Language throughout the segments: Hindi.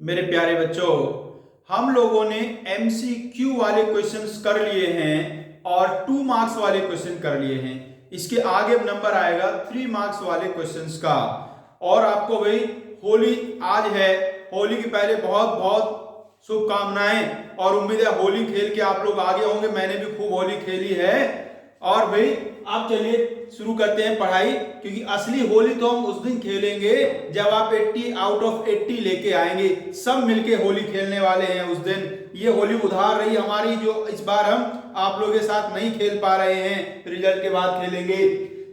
मेरे प्यारे बच्चों, हम लोगों ने एमसीक्यू वाले क्वेश्चंस कर लिए हैं और 2 मार्क्स वाले क्वेश्चन कर लिए हैं। इसके आगे नंबर आएगा 3 मार्क्स वाले क्वेश्चंस का। और आपको भाई होली आज है, होली के पहले बहुत बहुत शुभकामनाएं और उम्मीद है होली खेल के आप लोग आगे होंगे। मैंने भी खूब होली खेली है। और भाई आप चलिए शुरू करते हैं पढ़ाई, क्योंकि असली होली तो हम उस दिन खेलेंगे जब आप 80 आउट ऑफ 80 लेके आएंगे। सब मिलके होली खेलने वाले हैं उस दिन। ये होली उधार रही हमारी, जो इस बार हम आप लोगों के साथ नहीं खेल पा रहे हैं, रिजल्ट के बाद खेलेंगे।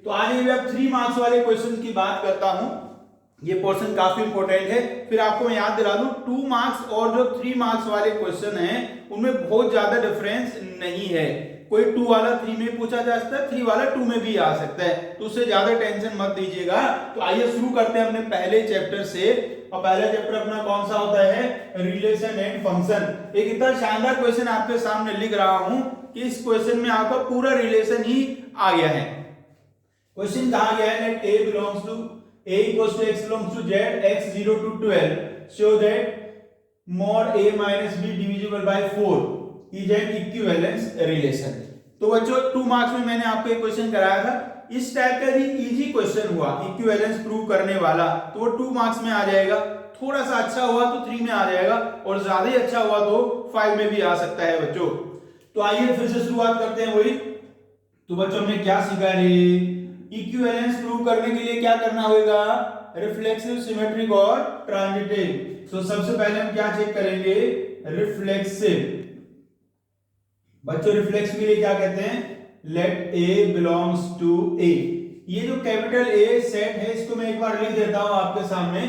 तो आज मैं अब 3 मार्क्स वाले क्वेश्चन की बात करता हूं। ये पोर्शन काफी इंपॉर्टेंट है। फिर आपको मैं याद दिला दूं, 2 मार्क्स और जो 3 मार्क्स वाले क्वेश्चन हैं उनमें बहुत ज्यादा डिफरेंस नहीं है। कोई 2 वाला 3 में पूछा जा सकता है, 3 वाला 2 में भी आ सकता है, तो उससे ज्यादा टेंशन मत दीजिएगा। तो आइए शुरू करते हैं अपने पहले चैप्टर से। और पहला चैप्टर अपना कौन सा होता है? Relation and function. एक इतना शानदार क्वेश्चन आपके सामने लिख रहा हूं कि इस क्वेश्चन में आपका पूरा रिलेशन ही आ गया है। क्वेश्चन कहा गया है, late a belongs to a equals to x belongs to z, x 0 to 12, show that mod a minus b divisible by 4 is an equivalence relation। तो बच्चों 2 मार्क्स में मैंने आपको एक क्वेश्चन कराया था, इस टाइप का भी इजी क्वेश्चन हुआ, इक्विवेलेंस प्रूव करने वाला, तो वो 2 मार्क्स में आ जाएगा। थोड़ा सा अच्छा हुआ तो 3 में आ जाएगा, और ज्यादा ही अच्छा हुआ तो 5 में भी आ सकता है बच्चों। तो आइए फिर से शुरुआत करते हैं वही। तो बच्चों हमने क्या सीखा रे? इक्विवेलेंस प्रूव करने के लिए क्या करना होगा? रिफ्लेक्सिव, सिमेट्रिक और ट्रांजिटिव। तो सबसे पहले हम क्या चेक करेंगे? रिफ्लेक्सिव। बच्चों रिफ्लेक्सिव के लिए क्या कहते हैं? लेट ए बिलोंग्स टू ए। ये जो कैपिटल ए सेट है, इसको मैं एक बार लिख देता हूं आपके सामने।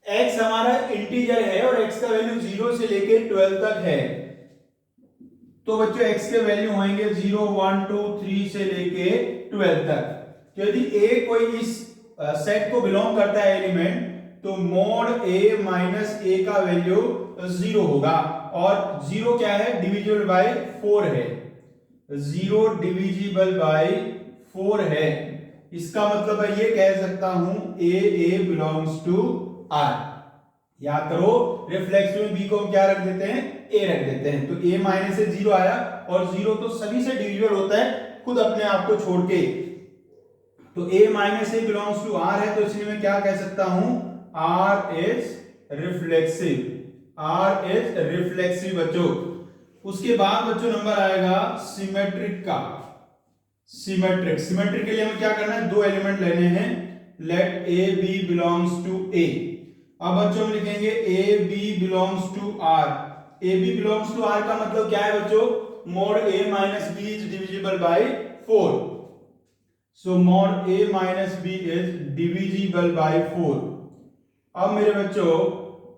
x हमारा इंटीजर है और x का वैल्यू 0 से लेके 12 तक है। तो बच्चों x के वैल्यू होंगे 0 1 2 3 से लेके 12 तक। तो यदि a कोई इस सेट को बिलोंग करता है एलिमेंट, तो मोड a माइनस a का वैल्यू 0 होगा। और 0 क्या है? डिविजिबल बाय 4 है। 0 डिविजिबल बाय 4 है। इसका मतलब है ये कह सकता हूं a बिलोंग्स टू r। याद करो, रिफ्लेक्सिव में b को हम क्या रख देते हैं? a रख देते हैं। तो a माइनस से 0 आया, और 0 तो सभी से डिविजिबल होता है खुद अपने आप को छोड़ के। तो a minus a belongs to r है, तो इसलिए मैं क्या कह सकता हूं? r is reflexive. r is reflexive बच्चों। उसके बाद बच्चों नंबर आएगा सिमेट्रिक का। सिमेट्रिक, सिमेट्रिक के लिए हमें क्या करना है? 2 एलिमेंट लेने हैं। Let a b belongs to a। अब बच्चों हम लिखेंगे a B belongs to r. A B belongs to are का मतलब क्या है बच्चों? Mod A minus B is divisible by 4। So mod A minus B is divisible by 4। अब मेरे बच्चों,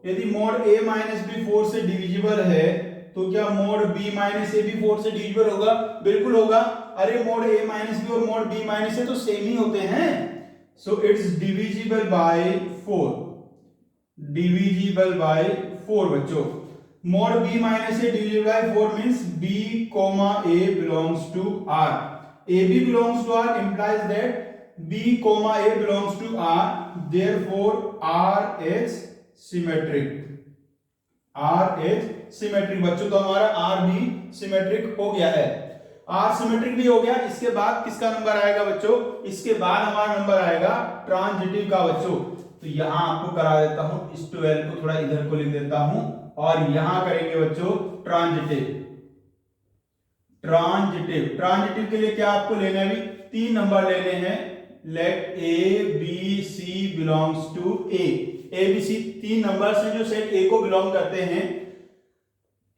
यदि मोड ए माइनस बी 4 से डिविजिबल है, तो क्या मोड बी माइनस ए भी 4 से डिविजिबल होगा? बिल्कुल होगा। अरे मोड ए माइनस बी और मोड बी माइनस ए तो सेम ही होते हैं। So it's divisible by 4। Divisible by 4 बच्चों। Mode b minus A divisible by 4 means b, a belongs to r। ab belongs to r implies that b, a belongs to r, therefore r is symmetric। r is symmetric बच्चों। तो हमारा r भी सिमेट्रिक हो गया है। r सिमेट्रिक भी हो गया। इसके बाद किसका नंबर आएगा बच्चों? इसके बाद हमारा नंबर आएगा ट्रांजिटिव का बच्चों। तो यहां आपको करा देता हूं, इस 12 को थोड़ा इधर को लिख देता हूं, और यहां करेंगे बच्चों ट्रांजिटिव। ट्रांजिटिव, ट्रांजिटिव के लिए क्या आपको लेना है? 3 नंबर लेने हैं। Let a b C belongs to a. A b c 3 numbers हैं जो सेट ए को बिलोंग करते हैं।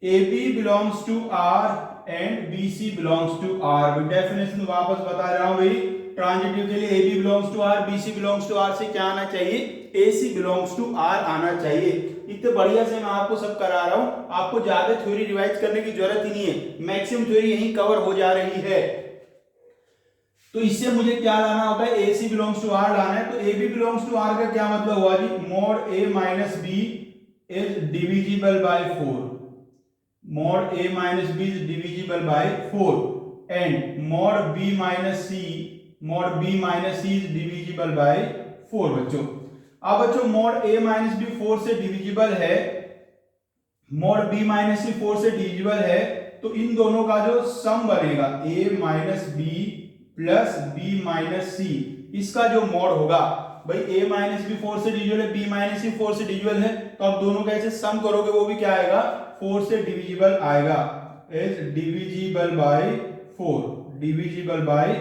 A B belongs to r and b C belongs to r. Definition वापस बता रहा हूं भाई। ट्रांजिटिव के लिए a B belongs to are, B C belongs to are से क्या आना चाहिए? A C belongs to r आना चाहिए। इतने बढ़िया से मैं आपको सब करा रहा हूं, आपको ज्यादा थ्योरी रिवाइज करने की जरूरत ही नहीं है। मैक्सिमम थ्योरी यहीं कवर हो जा रही है। तो इससे मुझे क्या लाना होता है? A C belongs to R लाना है। तो A B belongs to are का क्या मतलब हुआ जी? Mod A minus B is divisible by 4। Mod A minus B is divisible by 4 and mod B minus C, mod B minus C is divisible by 4 बच्चों। अब बच्चों मोड a माइनस बी 4 से डिविजिबल है, मॉड b माइनस सी 4 से डिविजिबल है, तो इन दोनों का जो सम बनेगा a minus B plus b minus C, इसका जो मॉड होगा भाई a माइनस बी 4 से डिविजिबल है, b माइनस सी 4 से डिविजिबल है, तो आप दोनों का ऐसे सम करोगे वो भी क्या आएगा 4 से डिविजिबल आएगा, is divisible by 4, divisible by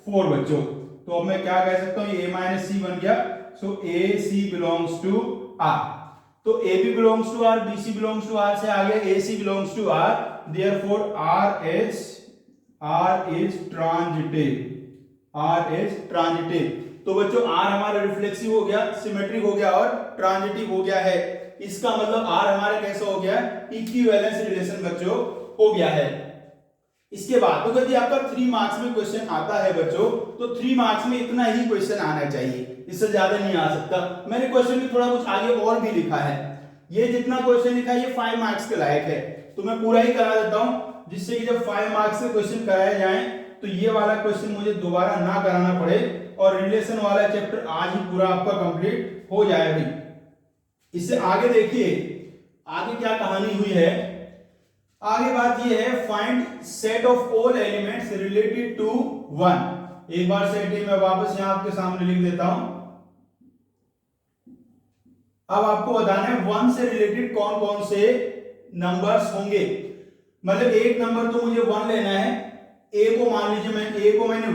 4 बच्चों। तो अब मैं क्या कह सकता हूं, a माइनस सी बन गया, so A C belongs to R. तो A B belongs to are, B C belongs to are से आगे A C belongs to R, therefore R is transitive, R is transitive. तो बच्चों आर हमारा रिफ्लेक्सिव हो गया, सिमेट्रिक हो गया और ट्रांजिटिव हो गया है। इसका मतलब आर हमारा कैसा हो गया, इक्विवेलेंस रिलेशन बच्चों हो गया है। इसके बाद तो यदि आपका 3 मार्क्स में क्वेश्चन आता है बच्चों, तो 3 मार्क्स में इतना ही क्वेश्चन आना चाहिए, इससे ज्यादा नहीं आ सकता। मैंने क्वेश्चन में थोड़ा कुछ आगे और भी लिखा है, ये जितना क्वेश्चन लिखा है ये 5 मार्क्स के लायक है, तो मैं पूरा ही करा देता हूं, जिससे कि जब 5 मार्क्स के क्वेश्चन कराए जाएं तो ये वाला क्वेश्चन मुझे दोबारा ना कराना पड़े और रिलेशन वाला चैप्टर आज ही पूरा आपका कंप्लीट हो जाए भाई। इससे आगे देखिए आगे क्या कहानी हुई है। आगे बात ये है, find set of all elements related to 1। एक बार सेट ही मैं वापस यहां आपके सामने लिख देता हूं। अब आपको बताना है 1 से रिलेटेड कौन कौन से नंबर्स होंगे। मतलब एक नंबर तो मुझे 1 लेना है, ए को मान लीजिए मैंने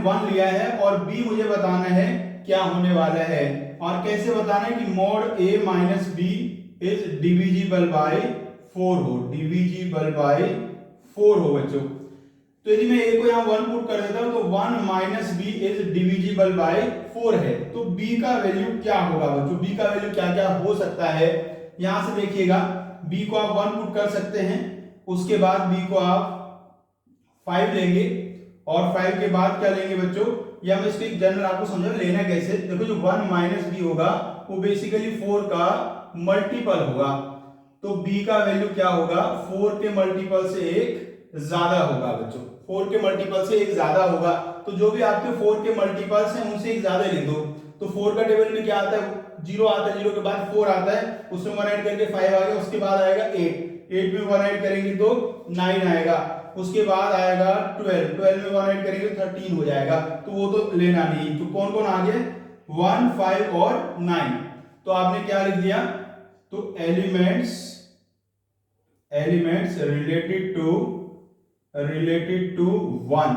1 लिया है और बी मुझे बताना है क्या होने वाला है। और कैसे बताना है कि mod a minus B is divisible by 4 हो, डिविजिबल बाय 4 हो बच्चों। तो यदि मैं ए को यहां 1 पुट कर देता हूं तो 1 minus B is divisible by 4 है, तो बी का वैल्यू क्या होगा बच्चों, बी का वैल्यू क्या क्या हो सकता है। यहां से देखिएगा बी को आप 1 पुट कर सकते हैं, उसके बाद बी को आप 5 लेंगे और 5 के बाद क्या लेंगे बच्चों, या मैं इसको एक जनरल आपको समझा लेना कैसे। देखो जो 1 माइनस बी होगा वो बेसिकली 4 का मल्टीपल होगा, तो b का वैल्यू क्या होगा 4 के मल्टीपल से एक ज्यादा होगा बच्चों, 4 के मल्टीपल से एक ज्यादा होगा। तो जो भी आपके 4 के मल्टीपल्स हैं उनसे एक ज्यादा लिख दो। तो 4 का टेबल में क्या आता है, 0 आता है, 0 के बाद 4 आता है, उसमें 1 ऐड करके 5 आ गया, उसके बाद आएगा 8 में 1 ऐड करेंगे तो 9 आएगा, उसके बाद आएगा 12 में 1 ऐड करेंगे 13 हो जाएगा, तो वो तो लेना नहीं। तो कौन कौन आ गए 1, 5 और 9। तो आपने क्या लिख दिया, तो एलिमेंट्स रिलेटेड टू 1,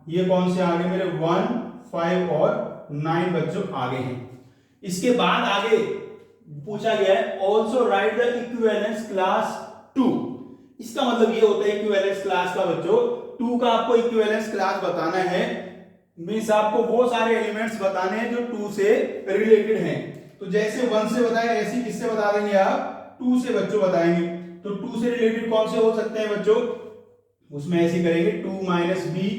ये कौन से आगे मेरे 1, 5 और 9 बच्चों आगे हैं। इसके बाद आगे पूछा गया है also right the equivalence class 2। इसका मतलब ये होता है इक्विवेलेंस क्लास का बच्चों 2 का आपको इक्विवेलेंस क्लास बताना है, मींस आपको वो सारे एलिमेंट्स बताने हैं जो 2 से रिलेटेड हैं। तो जैसे 1 से बताया ऐसे किससे बता देंगे आप 2 से बच्चों बताएंगे। तो 2 से रिलेटेड कौन से हो सकते हैं बच्चों, उसमें ऐसे करेंगे 2 माइनस बी,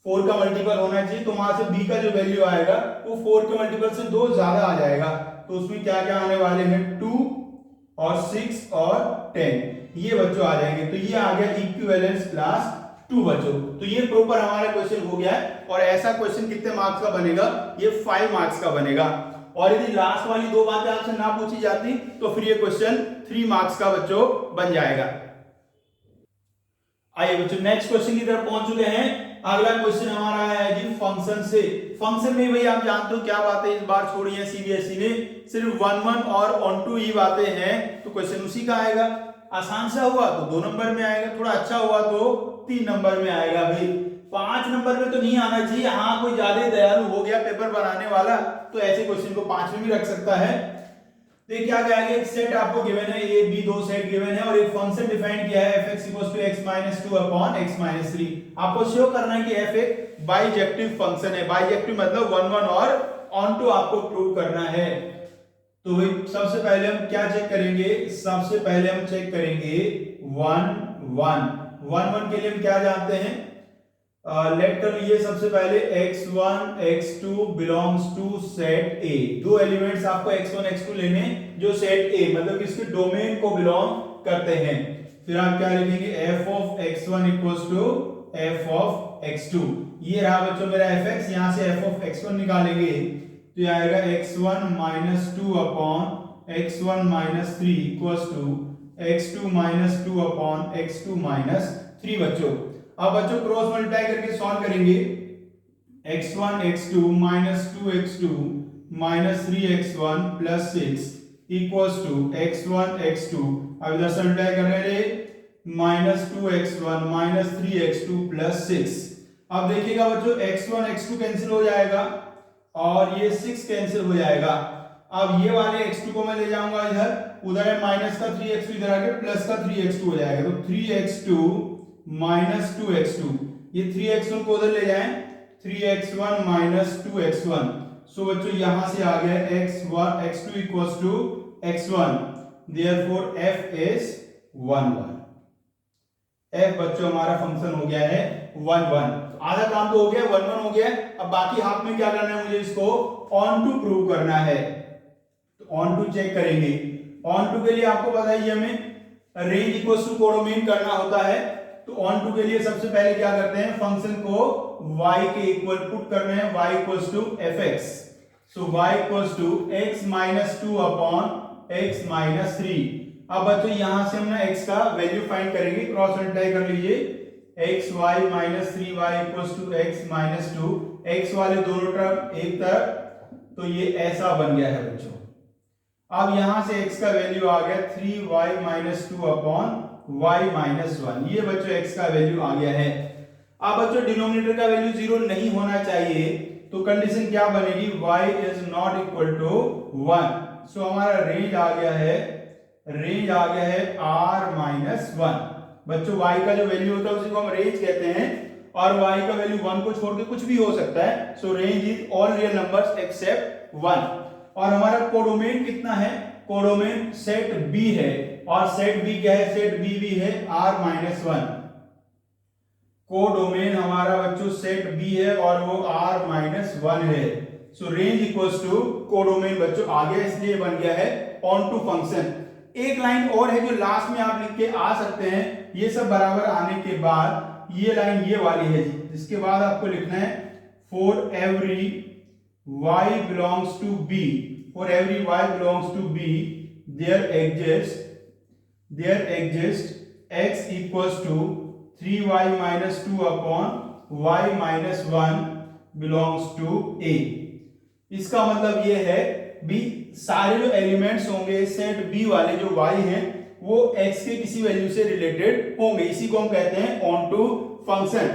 4 का मल्टीपल होना चाहिए, तो वहां से b का जो वैल्यू आएगा वो 4 के मल्टीपल से 2 ज्यादा आ जाएगा। तो उसमें क्या क्या आने वाले हैं 2 और 6 और 10, ये बच्चों आ जाएंगे। तो ये आ गया इक्विवेलेंस क्लास 2 बच्चों। तो ये प्रॉपर हमारा क्वेश्चन हो गया है, और ऐसा क्वेश्चन कितने मार्क्स का बनेगा, ये 5 मार्क्स का बनेगा। और यदि लास्ट वाली 2 बातें आपसे ना पूछी जाती तो फिर ये क्वेश्चन 3 मार्क्स का बच्चों बन जाएगा। आइए बच्चों नेक्स्ट क्वेश्चन की तरफ पहुंच चुके हैं। अगला क्वेश्चन हमारा है जी फंक्शन से। फंक्शन में भाई आप जानते हो क्या बातें इस बार छोड़ी है सीबीएसई ने, सिर्फ 1 1 और ऑन टू ही बातें हैं, तो क्वेश्चन उसी का आएगा। आसान सा हुआ तो 2 नंबर में आएगा, थोड़ा अच्छा हुआ तो 3 नंबर में आएगा भाई। 5 नंबर में तो नहीं आना चाहिए, हाँ कोई ज्यादा दयालु हो गया पेपर बनाने वाला तो ऐसे क्वेश्चन को 5 में भी रख सकता है। देखिए आगे आगे एक सेट आपको गिवन है, ए बी 2 सेट गिवन है और एक फंक्शन डिफाइन किया है fx x - 2 अपॉन x - 3। आपको शो करना है कि f एक बाइजेक्टिव फंक्शन है, बाइजेक्टिव मतलब 1 1 और ऑन टू आपको प्रूव करना है। तो भाई सबसे पहले हम क्या चेक करेंगे, सबसे पहले हम चेक करेंगे 1 1 के लिए हम क्या जानते हैं, लेट कर लिए सबसे पहले x1 x2 belongs to set A। 2 elements आपको x1 x2 लेने जो सेट A मतलब इसके डोमेन को बिलोंग करते हैं। फिर आप क्या लिखेंगे f of x1 equals to f of x2। ये रहा बच्चों मेरा fx, यहां से f ऑफ x1 निकालेंगे तो ये आएगा x1 - 2 upon x1 - 3 equals to x2 minus 2 upon x2 minus 3 बच्चों। अब बच्चों क्रॉस मल्टीप्लाई करके सॉल्व करेंगे। x1 x2 minus 2x2 minus 3x1 plus 6 equals to x1 x2, अब इधर से मल्टीप्लाई कर रहे हैं minus 2x1 minus 3x2 plus 6। अब देखिएगा बच्चों x1 x2 कैंसिल हो जाएगा और ये 6 कैंसिल हो जाएगा। अब ये वाले x2 को मैं ले जाऊंगा इधर, उधर है माइनस का 3x2, इधर आके प्लस का 3x2 हो जाएगा, तो 3x2 माइनस 2x2, ये 3x1 को उधर ले जाएं 3x1 माइनस 2x1। सो बच्चों यहां से आ गया x1 x2 equals to x1, therefore f is 1 1। f बच्चों हमारा फंक्शन हो गया है 1 1। आधा काम तो हो गया, 1 1 हो गया। अब बाकी हाफ में क्या करना है, मुझे इसको ऑन टू प्रूव करना है। तो ऑन टू चेक करेंगे। ऑन टू के लिए आपको पता ही हमें रेंज इक्वल्स टू कोडोमेन करना होता है। तो ऑन टू के लिए सबसे पहले क्या करते हैं, फंक्शन को y के इक्वल पुट कर रहे हैं, y equals to fx। So y equals to x minus 2 upon x minus 3। अब बच्चों यहां से हम ना x का वैल्यू फाइंड करेंगे, क्रॉस मल्टीप्लाई कर लीजिए, x y minus 3y equals to x minus 2, x वाले दोनों टर्म एक तरफ, तो ये ऐसा बन गया है बच्चों। अब यहां से x का वैल्यू आ गया 3y minus 2 upon y minus 1, ये बच्चों x का वैल्यू आ गया है। अब बच्चों डिनोमिनेटर का वैल्यू 0 नहीं होना चाहिए, तो कंडीशन क्या बनेगी, y is not equal to 1। So हमारा रेंज आ गया है, रेंज आ गया है r माइनस 1। बच्चों y का जो वैल्यू होता है उसी को हम रेंज कहते हैं, और y का वैल्यू 1 को छोड़ के कुछ भी हो सकता है। So range is all real numbers accept 1। और हमारा कोडोमेन कितना है, कोडोमेन सेट B है, और सेट B क्या है, सेट B भी है r माइनस 1। कोडोमेन हमारा बच्चों सेट B है और वो r माइनस 1 है। So range equals to codomain बच्चों आ गया, इसलिए बन गया है ऑन टू फंक्शन। एक लाइन और है जो लास्ट में आप लिख के आ सकते हैं, ये सब बराबर आने के बाद ये लाइन ये वाली है जी, जिसके बाद आपको लिखना है for every y belongs to B, for every y belongs to B there exists x equals to 3y minus 2 upon y minus 1 belongs to A। इसका मतलब ये है भी सारे जो एलिमेंट्स होंगे सेट B वाले जो y हैं वो x के किसी वैल्यू से रिलेटेड होंगे, इसी को हम कहते हैं ऑन टू फंक्शन।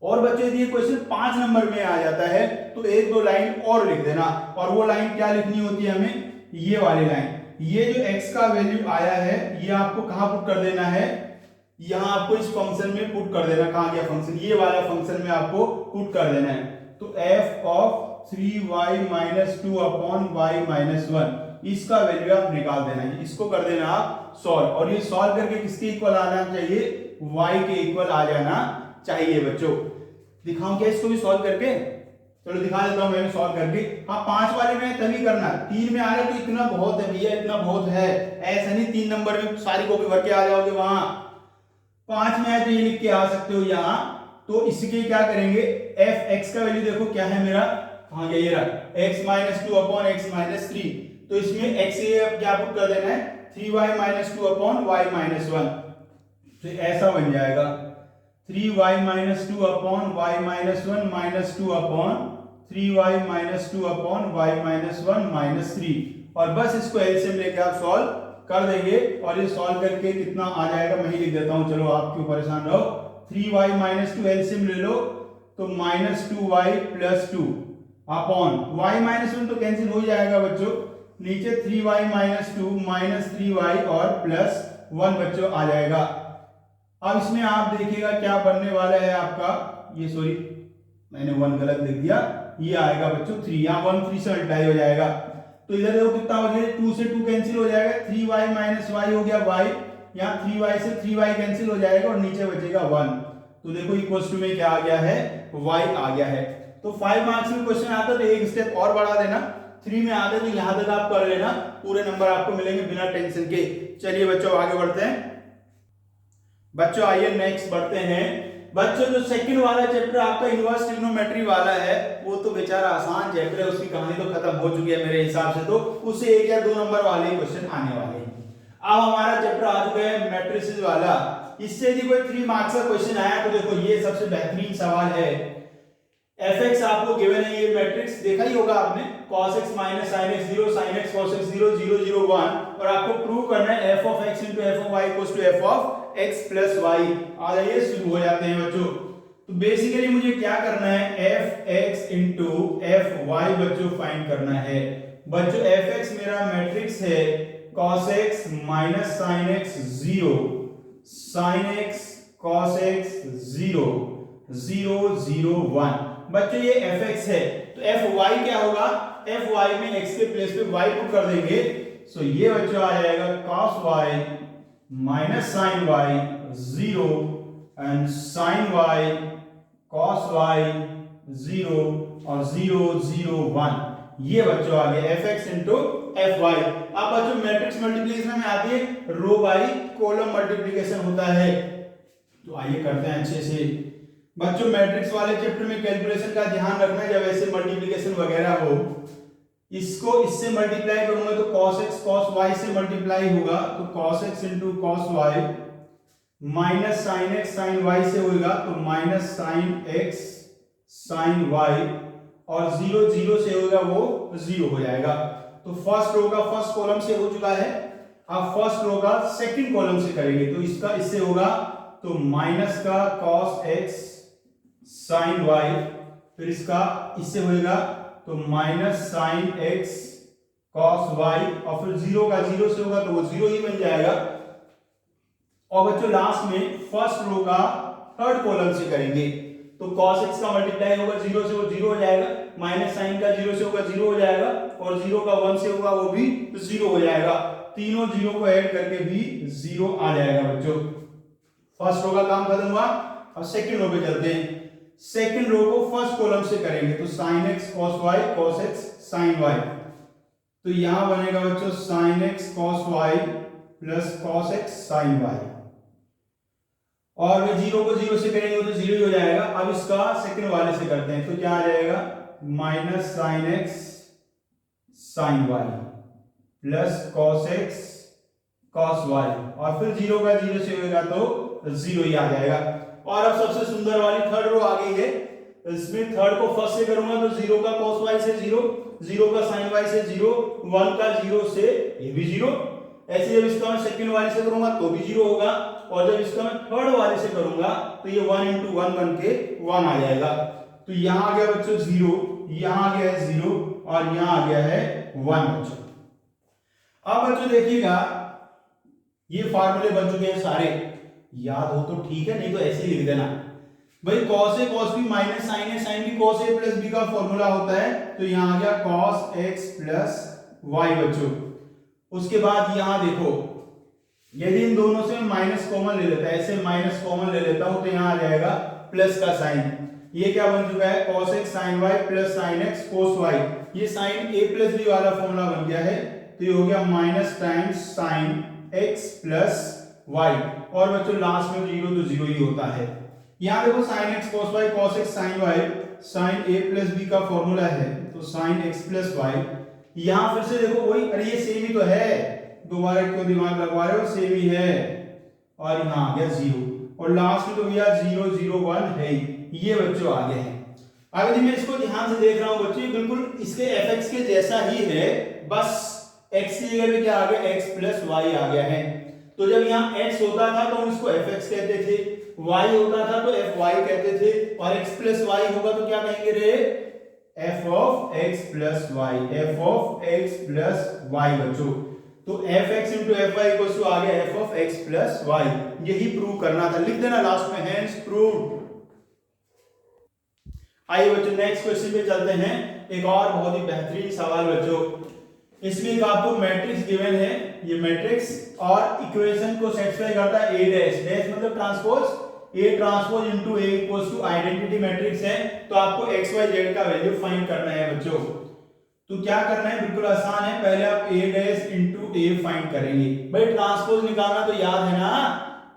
और बच्चों यदि ये क्वेश्चन 5 नंबर में आ जाता है तो एक दो लाइन और लिख देना, और वो लाइन क्या लिखनी होती है हमें, ये वाली लाइन। ये जो x का वैल्यू आया है ये आपको कहां पुट कर देना है, यहां आपको इस फंक्शन में पुट कर देना। कहां गया फंक्शन, ये वाला फंक्शन में आपको पुट कर देना है। तो f of 3y minus 2 upon y minus 1, इसका वैल्यू आप निकाल देना है, इसको कर देना आप सॉल्व, और ये सॉल्व करके किसके इक्वल आना चाहिए, y के इक्वल आ जाना चाहिए बच्चों। दिखाऊं क्या इसको भी सॉल्व करके, चलो दिखा देता हूं मैं भी सॉल्व करके। हाँ 5 वाले में तभी करना, 3 में आ रहा तो इतना बहुत है भैया, इतना बहुत है, ऐसा नहीं 3 नंबर में सारी कॉपी भर के आ जाओगे वहां। 5 में आए तो ये लिख के आ सकते हो यहाँ। तो इसके क्या करेंगे, एफ एक्स का वैल्यू देखो क्या है मेरा, हाँ ये रहा x minus 2 upon x minus 3। तो इसमें x क्या पुट कर देना है, 3y minus 2 upon y minus 1। तो ऐसा बन जाएगा 3y minus 2 upon y minus 1 minus 2 upon 3y minus 2 upon y minus 1 minus 3। और बस इसको एलसीएम लेके आप सॉल्व कर देंगे, और ये सॉल्व करके कितना आ जाएगा मैं ही लिख देता हूं, चलो आप क्यों परेशान रहो। 3y माइनस 2 एलसीएम ले लो तो minus 2y plus 2 upon y minus 1 तो कैंसिल हो जाएगा बच्चों, नीचे 3y माइनस 2 माइनस 3y और प्लस 1 बच्चों आ जाएगा। अब इसमें आप देखिएगा क्या बनने वाला है आपका, ये सॉरी मैंने 1 गलत लिख दिया, ये आएगा बच्चों 3, यहाँ 1 3 से मल्टीप्लाई हो जाएगा। तो इधर देखो कितना हो गया, 2 से 2 कैंसिल हो जाएगा, 3y माइनस y हो गया y, यहाँ 3y से 3y कैंसिल हो जाएगा और नीचे बचेगा 1। तो देखो इक्वल्स टू में क्या आ गया है, y आ गया है। तो 5 मार्क्स में क्वेश्चन आता तो एक स्टेप और बढ़ा देना, 3 में आते तो यहां तक आप कर लेना, पूरे नंबर आपको मिलेंगे बिना टेंशन के। चलिए बच्चों आगे बढ़ते हैं। बच्चों आइए नेक्स्ट बढ़ते हैं। बच्चों जो सेकंड वाला चैप्टर आपका इनवर्स ट्रिग्नोमेट्री वाला है वो तो बेचारा आसान चैप्टर है, उसकी कहानी तो खत्म हो चुकी है मेरे हिसाब से, तो उससे 1 या 2 नंबर वाले क्वेश्चन आने वाले हैं। अब हमारा चैप्टर आ चुका है मैट्रिसेस वाला। इससे यदि कोई 3 मार्क्स का क्वेश्चन आया तो देखो ये सबसे बेहतरीन सवाल है। fx आपको गिवन है, ये मैट्रिक्स देखा ही होगा आपने, cos x minus sin x 0 sin x cos x 0 0 0 1, और आपको प्रूव करना है f of x into f of y equals to f of x plus y। आ जाइए शुरू हो जाते हैं बच्चों। तो बेसिकली मुझे क्या करना है, fx into fy बच्चों फाइंड करना है। बच्चों fx मेरा मैट्रिक्स है cos x minus sin x 0 sin x cos x 0 0 0 1। बच्चों ये fx है तो fy क्या होगा, fy में x के प्लेस पे y पुट कर देंगे। सो ये बच्चों आ जाएगा cos y minus sin y 0 and sin y cos y 0 और 0 0 1। ये बच्चों आ गया fx into fy। अब बच्चों मैट्रिक्स मल्टीप्लिकेशन में आती है रो बाई कॉलम मल्टीप्लिकेशन होता है। तो आइए करते हैं अच्छे से। बच्चों मैट्रिक्स वाले चैप्टर में कैलकुलेशन का ध्यान रखना है, जब ऐसे मल्टीप्लिकेशन वगैरह हो, इसको इससे मल्टीप्लाई करूंगा तो cos x cos y से मल्टीप्लाई होगा, तो cos x into cos y minus sin x sin y से होगा तो minus sin x sin y, और 0 0 से होगा वो 0 हो जाएगा। तो फर्स्ट रो का फर्स्ट कॉलम से हो चुका है, अब फर्स्ट रो का सेकंड कॉलम से करेंगे तो इसका इससे होगा तो माइनस का cos x sin y, फिर इसका इससे होएगा तो minus sin x cos y, और फिर 0 का 0 से होगा तो वो 0 ही बन जाएगा। और बच्चों लास्ट में फर्स्ट रो का थर्ड कॉलम से करेंगे तो cos x का मल्टीप्लाई होगा 0 से वो 0 हो जाएगा, माइनस sin का 0 से होगा 0 हो जाएगा, और 0 का 1 से होगा वो भी 0 हो जाएगा। तीनों 0 को ऐड करके भी 0 आ जाएगा बच्चों। फर्स्ट रो का काम खत्म हुआ। अब सेकंड रो पे चलते हैं। सेकंड रो को फर्स्ट कॉलम से करेंगे तो sin x cos y cos x sin y, तो यहां बनेगा बच्चों sin x cos y plus cos x sin y, और वे 0 को 0 से करेंगे तो 0 ही हो जाएगा। अब इसका सेकंड वाले से करते हैं तो क्या आ जाएगा minus sin x sin y plus cos x cos y, और फिर 0 का 0 से होगा तो 0 ही आ जाएगा। और अब सबसे सुंदर वाली थर्ड रो आ गई है। इसमें थर्ड को फर्स्ट से करूंगा तो 0 का cos y से 0, 0 का sin y से 0, 1 का 0 से ये भी 0। ऐसे जब इसका मैं सेकंड वाले से करूंगा तो भी 0 होगा, और जब इसका मैं थर्ड वाले से करूंगा तो ये 1 into 1 बन के 1 आ जाएगा। तो यहां आ गया बच्चों 0, यहां आ गया है 0, और यहां आ गया है 1 बच्चों। अब बच्चों देखिएगा ये फार्मूले बन चुके हैं सारे, याद हो तो ठीक है, नहीं तो ऐसे ही लिख देना भाई। cos a cos b minus sin a sin b cos a plus b का फॉर्मूला होता है, तो यहां आ गया cos x प्लस y बच्चों। उसके बाद यहां देखो यदि इन दोनों से माइनस कॉमन ले लेता है, ऐसे माइनस कॉमन ले लेता हूं तो यहां आ जाएगा प्लस का साइन। ये क्या बन चुका है cos x sin y plus sin x cos y, ये sin a प्लस b वाला फॉर्मूला बन गया है, तो ये हो गया minus times sin x plus y, और बच्चों लास्ट में 0 तो 0 ही होता है। यहां देखो sin x cos y cos x sin y sin a plus b का फॉर्मूला है तो sin x प्लस y। यहां फिर से देखो वही, अरे ये सेम ही तो है, दोबारा क्यों दिमाग लगवा रहे हो, सेम ही है, और यहां आ गया 0, और लास्ट में तो भैया 0 0 1 है, ये बच्चों आ गए हैं। अब यदि मैं इसको ध्यान से देख रहा हूं बच्चों, बिल्कुल इसके fx के जैसा ही है, बस x की जगह पे क्या आ गया x प्लस y आ गया है। तो जब यहाँ x होता था तो हम इसको fx कहते थे, y होता था तो fy कहते थे, और x प्लस y होगा तो क्या कहेंगे रे, f of x plus y, f of x plus y बच्चों। तो fx into fy equals to आ गया f of x plus y, यही प्रूव करना था, लिख देना लास्ट में हेंस प्रूव्ड। आइए बच्चों नेक्स्ट क्वेश्चन पे चलते हैं। एक और बहुत ही बेहतरीन सवाल बच्चों, इसमें एक आपको मैट्रिक्स गिवन है, ये मैट्रिक्स और इक्वेशन को सेटिस्फाई करता है a डैश, डैश मतलब transpose, a transpose into a equals to identity matrix है, तो आपको x y z का वैल्यू फाइंड करना है बच्चों। तो क्या करना है, बिल्कुल आसान है, पहले आप a dash into a find करेंगे। भाई ट्रांसपोज निकालना तो याद है ना,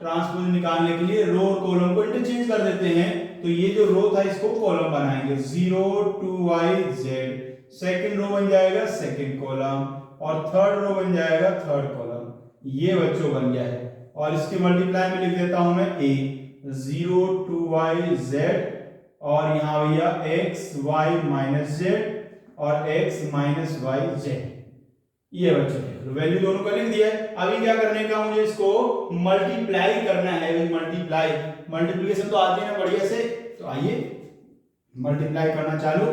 ट्रांसपोज निकालने के लिए रो और कॉलम को इंटरचेंज कर देते हैं, तो ये जो रो था इसको कॉलम बनाएंगे, 0 2 सेकंड रो बन जाएगा सेकंड कॉलम, और थर्ड रो बन जाएगा थर्ड कॉलम। ये बच्चों बन गया है। और इसके मल्टीप्लाई में लिख देता हूं मैं a 0 2yz और यहाँ भैया xy माइनस z और x माइनस वाई जेड। ये बच्चों देख लो वैल्यू दोनों का लिख दिया है। अभी क्या करने का, मुझे इसको मल्टीप्लाई करना है। मल्टीप्लाई मल्टीप्लिकेशन तो आती है ना बढ़िया से, तो आइए मल्टीप्लाई करना चालू।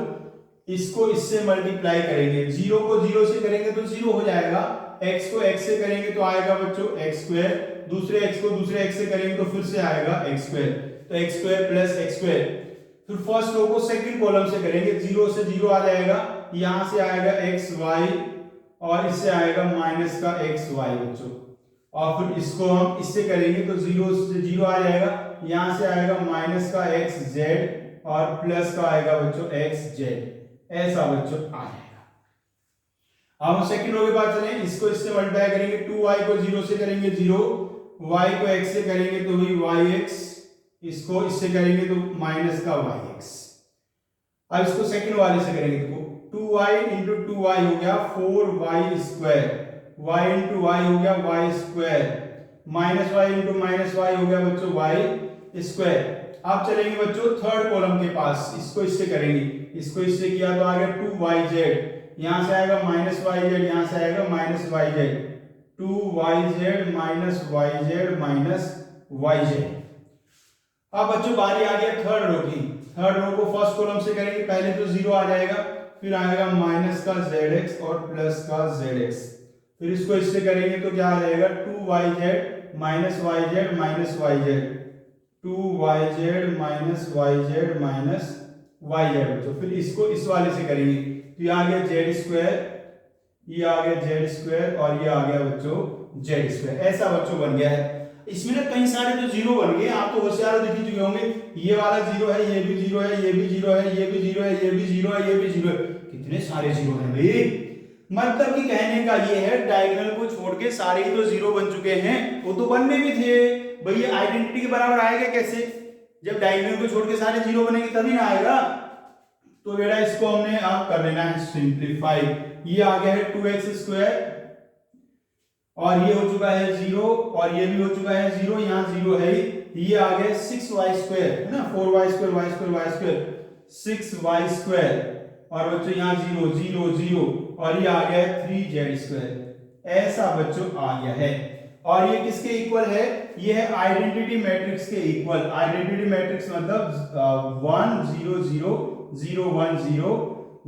इसको इससे मल्टीप्लाई करेंगे, 0 को 0 से करेंगे तो 0 हो जाएगा, x को x से करेंगे तो आएगा बच्चों x स्क्वायर, दूसरे x को दूसरे x से करेंगे तो फिर से आएगा x स्क्वायर, तो x square plus x square. फिर फर्स्ट रो को सेकंड कॉलम से करेंगे, 0 से 0 आ जाएगा, यहां से आएगा xy और इससे आएगा माइनस का xy बच्चों। और फिर इसको हम इससे करेंगे तो 0 से 0 आ जाएगा, यहां से आएगा माइनस का xz और प्लस का आएगा बच्चों xz। ऐसा बच्चों आ जाएगा। अब हम सेकंड रो के पास चलें, इसको इससे मल्टीप्लाई करेंगे, 2y को 0 से करेंगे 0, y को x से करेंगे तो भी yx, इसको इससे करेंगे तो माइनस का yx। अब इसको सेकंड वाले से करेंगे तो 2y इंटू 2y हो गया 4y square, y into y हो गया y square, minus y into minus y हो गया बच्चों y स्क्वायर। अब चलेंगे बच्चों थर्ड कॉलम के पास, इसको इससे करेंगे, इसको इससे किया तो आ गया 2yz, यहां से आएगा माइनस yz, यहां से आएगा minus yz, 2yz minus yz minus yz। अब बच्चों बारी आ गया थर्ड रो की। थर्ड रो को फर्स्ट कॉलम से करेंगे, पहले तो 0 आ जाएगा, फिर आएगा माइनस का zx और प्लस का zx, फिर इसको इससे करेंगे तो क्या आ जाएगा 2yz minus yz minus yz, 2yz minus yz minus yz बच्चों। फिर इसको इस वाले से करेंगे तो ये आ गया z स्क्वायर, ये आ गया z स्क्वायर और ये आ गया बच्चों z स्क्वायर। ऐसा बच्चों बन गया है। इसमें ना कई सारे जो जीरो बन गए, आप तो होशियार दिख चुके होंगे, ये वाला 0 है, ये भी 0 है, ये भी 0 है, ये भी 0 है, ये भी 0 है, ये भी 0 है, कितने सारे 0 हैं भाई। मतलब कि कहने का ये है डायगोनल को छोड़ के सारे ही तो 0 बन चुके हैं, वो तो बनने भी थे भाई। ये आइडेंटिटी के बराबर आएगा कैसे, जब डायगोनल को छोड़ के सारे 0 बनेंगे तभी ना आएगा। तो बेटा इसको हमने आप कर लेना है सिंप्लीफाई। ये आ गया है 2x स्क्वायर और ये हो चुका है 0 और ये भी हो चुका है 0, यहाँ 0 है ही। ये आ गया 6y स्क्वायर है ना, 4y square y square y square 6y square और बच्चों यहाँ 0 0 0 और ये आ गया है 3z स्क्वायर। ऐसा बच्चों आ गया है। और ये किसके इक्वल है, ये है आइडेंटिटी मैट्रिक्स के इक्वल। आइडेंटिटी मैट्रिक्स मतलब 1 0 0 0 1 0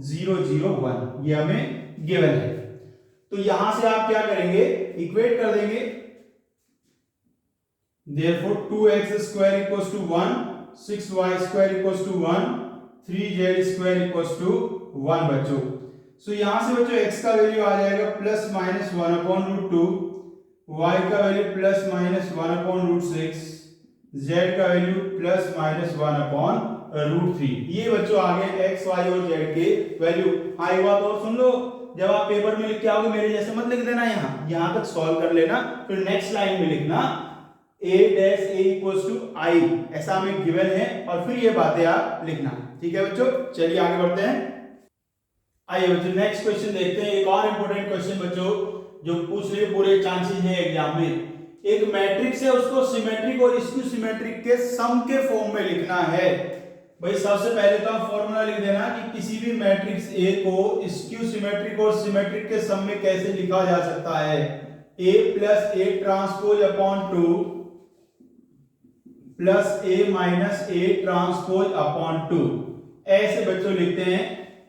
0 0 1, ये हमें गिवन है। तो यहां से आप क्या करेंगे, इक्वेट कर देंगे। Therefore 2x square equals to 1, 6y square equals to 1, 3z square equals to 1 बच्चों। सो यहां से बच्चों x का वैल्यू आ जाएगा plus minus 1 upon root 2, y का value plus minus 1 upon root 6, z का value plus minus 1 upon root 3। ये बच्चों आ गए x, y और z के वैल्यू। हाँ एक बात और सुन लो, जब आप पेपर में लिख के आओगे मेरे जैसे मत लिख देना, यहां तक सॉल्व कर लेना, फिर नेक्स्ट लाइन में लिखना a dash a equals to i, ऐसा हमें गिवन है, और फिर ये बातें आप लिखना। ठीक है बच्चों, चलिए आगे बढ़ते हैं। आइए बच्चों नेक्स्ट क्वेश्चन देखते हैं। एक और इंपॉर्टेंट क्वेश्चन बच्चों जो पूछने के पूरे चांसेस है एग्जाम में। एक मैट्रिक्स है, उसको सिमेट्रिक और स्क्यू सिमेट्रिक के सम के फॉर्म में लिखना है। भाई सबसे पहले तो आप फॉर्मूला लिख देना कि किसी भी मैट्रिक्स A को स्क्यू सिमेट्रिक और सिमेट्रिक के सम में कैसे लिखा जा सकता है। A plus A transpose upon 2 plus A minus A transpose upon 2, ऐसे बच्चों लिखते हैं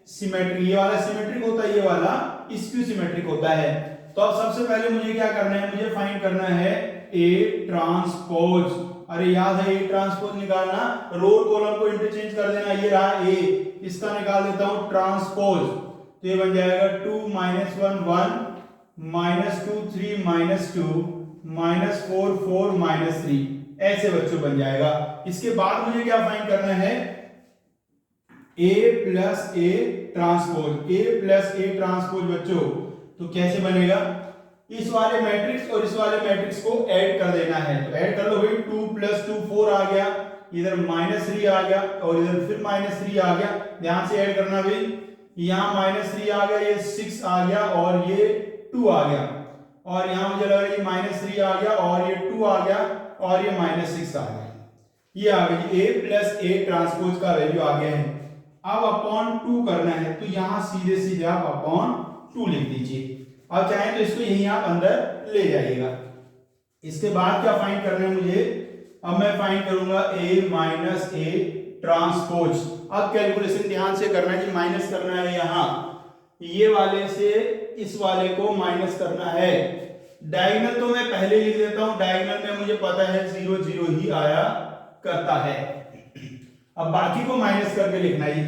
सिमेट्रिक। ये वाला सिमेट्रिक होता है, ये वाला स्क्यू सिमेट्रिक होता है। तो अब सबसे पहले मुझे क्या करना है, मुझे फाइंड करना है A ट्रांसपोज। अरे याद है A ट्रांसपोज निकालना, रो कॉलम को इंटरचेंज कर देना। ये रहा A, इसका निकाल देता हूं ट्रांसपोज, तो ये बन जाएगा 2 minus 1 1 minus 2 3 minus 2 minus 4 4 minus 3, ऐसे बच्चों बन जाएगा। इसके बाद मुझे क्या फाइंड करना है, A plus A transpose. A plus A transpose बच्चों तो कैसे बनेगा, इस वाले मैट्रिक्स और इस वाले मैट्रिक्स को ऐड कर देना है। तो ऐड कर लो भाई, 2 प्लस 2 4 आ गया, इधर माइनस 3 आ गया और इधर फिर माइनस 3 आ गया। ध्यान से ऐड करना भाई, यहाँ माइनस 3 आ गया, ये 6 आ गया और ये 2 आ गया। और यहाँ मुझे लग रहा है ये -3 आ गया और ये 2 आ गया और ये -6 आ गया। ये आ गई a प्लस a ट्रांसपोज का वैल्यू आ गया है। अब अपॉन 2 करना है तो यहाँ सीधे सीधे आप अपॉन 2 लिख दीजिए। अब चाहे तो इसको यहीं आप अंदर ले जाइएगा। इसके बाद क्या फाइंड करना है मुझे, अब मैं फाइंड करूंगा a माइनस a ट्रांसपोज। अब कैलकुलेशन ध्यान से करना है कि माइनस करना है, यहाँ ये वाले से इस वाले को माइनस करना है। डायगोनल तो मैं पहले लिख देता हूं, डायगोनल में मुझे पता है 0 0 ही आया करता है। अब बाकी को माइनस करके लिखना है।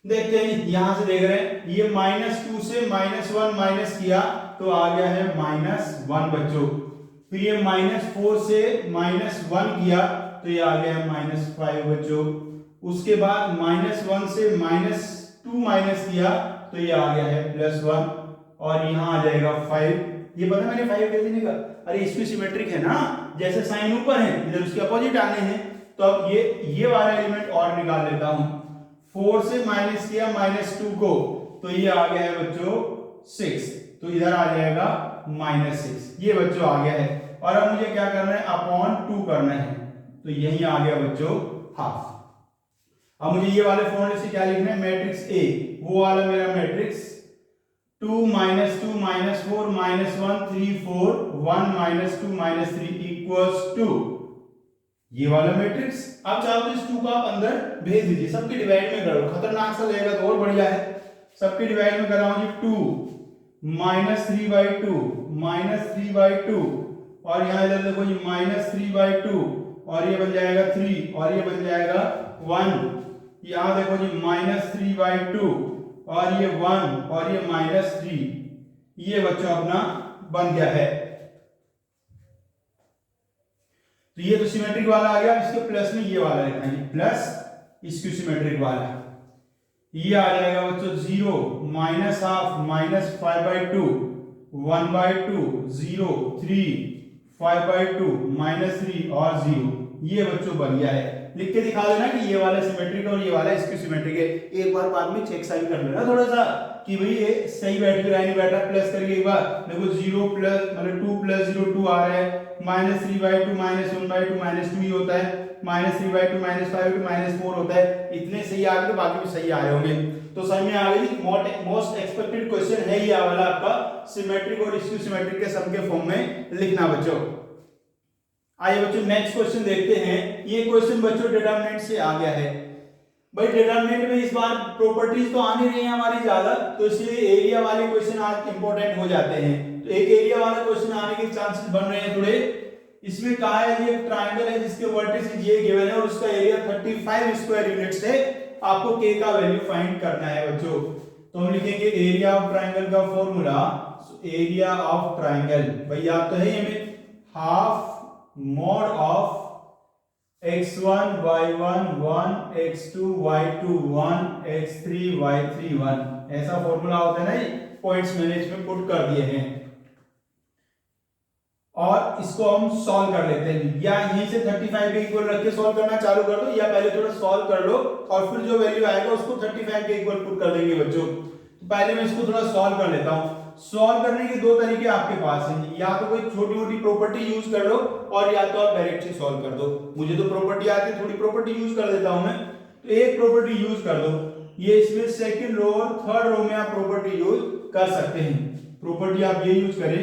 देखते हैं यहां से देख रहे हैं ये -2 से -1 माइनस किया तो आ गया है -1 बच्चों। फिर ये -4 से -1 किया तो ये आ गया है -5 बच्चों। उसके बाद -1 से -2 माइनस किया तो ये आ गया है +1 और यहाँ आ जाएगा 5। ये पता मैंने 5 कैसे निकाला, अरे इसमें सिमेट्रिक है ना, जैसे साइन ऊपर है इधर उसके अपोजिट आने हैं। तो अब ये वाला एलिमेंट और निकाल लेता हूं। 4 से माइनस किया -2 को तो ये आ गया है बच्चों 6, तो इधर आ जाएगा -6। ये बच्चों आ गया है। और अब मुझे क्या करना है, अपॉन 2 करना है तो यही आ गया बच्चों हाफ। अब मुझे ये वाले फॉर्मूले से क्या लिखना है, मैट्रिक्स A, वो वाला मेरा मैट्रिक्स 2 -2 -4 -1 3 4 1 -2 -3 इक्वल्स टू ये वाला मैट्रिक्स। अब चाहो तो इस 2 को आप अंदर भेज दीजिए, सबके डिवाइड में करो, खतरनाक सा लगेगा तो और बढ़िया है। सबके डिवाइड में कराओ जी, 2 -3/2 -3/2 और यहाँ इधर देखो जी -3/2 और ये बन जाएगा 3 और ये बन जाएगा 1। यहाँ देखो जी -3/2 और ये 1 और ये -3, ये बच्चों अपना बन गया है। तो ये तो सिमेट्रिक वाला आ गया। इसके प्लस में ये वाला लिखना है, प्लस इसकी सिमेट्रिक वाला, ये आ जाएगा बच्चों 0 -12 -5/2 1/2 0 3 5/2 -3 और 0, ये बच्चों बन गया है। लिख के दिखा देना कि ये वाला सिमेट्रिक और ये वाला इसकी सिमेट्रिक है। एक बार बाद में चेक साइन कर लेना थोड़ा सा कि भाई ये सही बैठ रहा है नहीं बैठ रहा। प्लस करके एक बार देखो 0 प्लस मतलब 2 + 0 2 आ रहा है, -3/2 -1/2 -2 ही होता है, -3/2 -5/2 -4 होता है। इतने सही आ गए तो बाकी भी सही आ रहे होंगे। तो समझ में आ गई मोस्ट एक्सपेक्टेड क्वेश्चन है ये वाला आपका, सिमेट्रिक और इसकी सिमेट्रिक के सम के फॉर्म में लिखना बच्चों। आइए बच्चों नेक्स्ट क्वेश्चन देखते हैं। ये क्वेश्चन बच्चों डिटरमिनेंट से आ गया है। भाई डिटरमिनेंट में इस बार प्रॉपर्टीज तो आ नहीं रही हैं हमारी ज्यादा, तो इसलिए एरिया वाले क्वेश्चन आज इंपॉर्टेंट हो जाते हैं। तो एक एरिया वाला क्वेश्चन आने के चांसेस बन रहे हैं थोड़े। इसमें कहा है ये एक ट्रायंगल है जिसके वर्टिसेस ये गिवन है और उसका एरिया 35 स्क्वायर यूनिट्स है। आपको k का वैल्यू फाइंड करना है बच्चों। तो हम लिखेंगे एरिया ऑफ ट्रायंगल का फॉर्मूला, एरिया ऑफ ट्रायंगल भाई याद तो है हमें, half mod of x1 y1 1 x2 y2 1 x3 y3 1, ऐसा फॉर्मूला होता है ना, ये पॉइंट्स मैंने इसमें पुट कर दिए हैं। और इसको हम सॉल्व कर लेते हैं, या यहीं से 35 के इक्वल रख के सॉल्व करना चालू कर दो, या पहले थोड़ा सॉल्व कर लो और फिर जो वैल्यू आएगा उसको 35 के इक्वल पुट कर देंगे बच्चों। तो पहले मैं इसको थोड़ा सॉल्व कर लेता हूं। सॉल्व करने के 2 तरीके आपके पास हैं, या तो कोई छोटी मोटी प्रॉपर्टी यूज कर लो और या तो आप डायरेक्ट ही सॉल्व कर दो। मुझे तो प्रॉपर्टी आती है, थोड़ी प्रॉपर्टी यूज कर देता हूं मैं। तो एक प्रॉपर्टी यूज कर दो, ये इसमें सेकंड रो और थर्ड रो में आप प्रॉपर्टी यूज कर सकते हैं। प्रॉपर्टी आप ये यूज करें,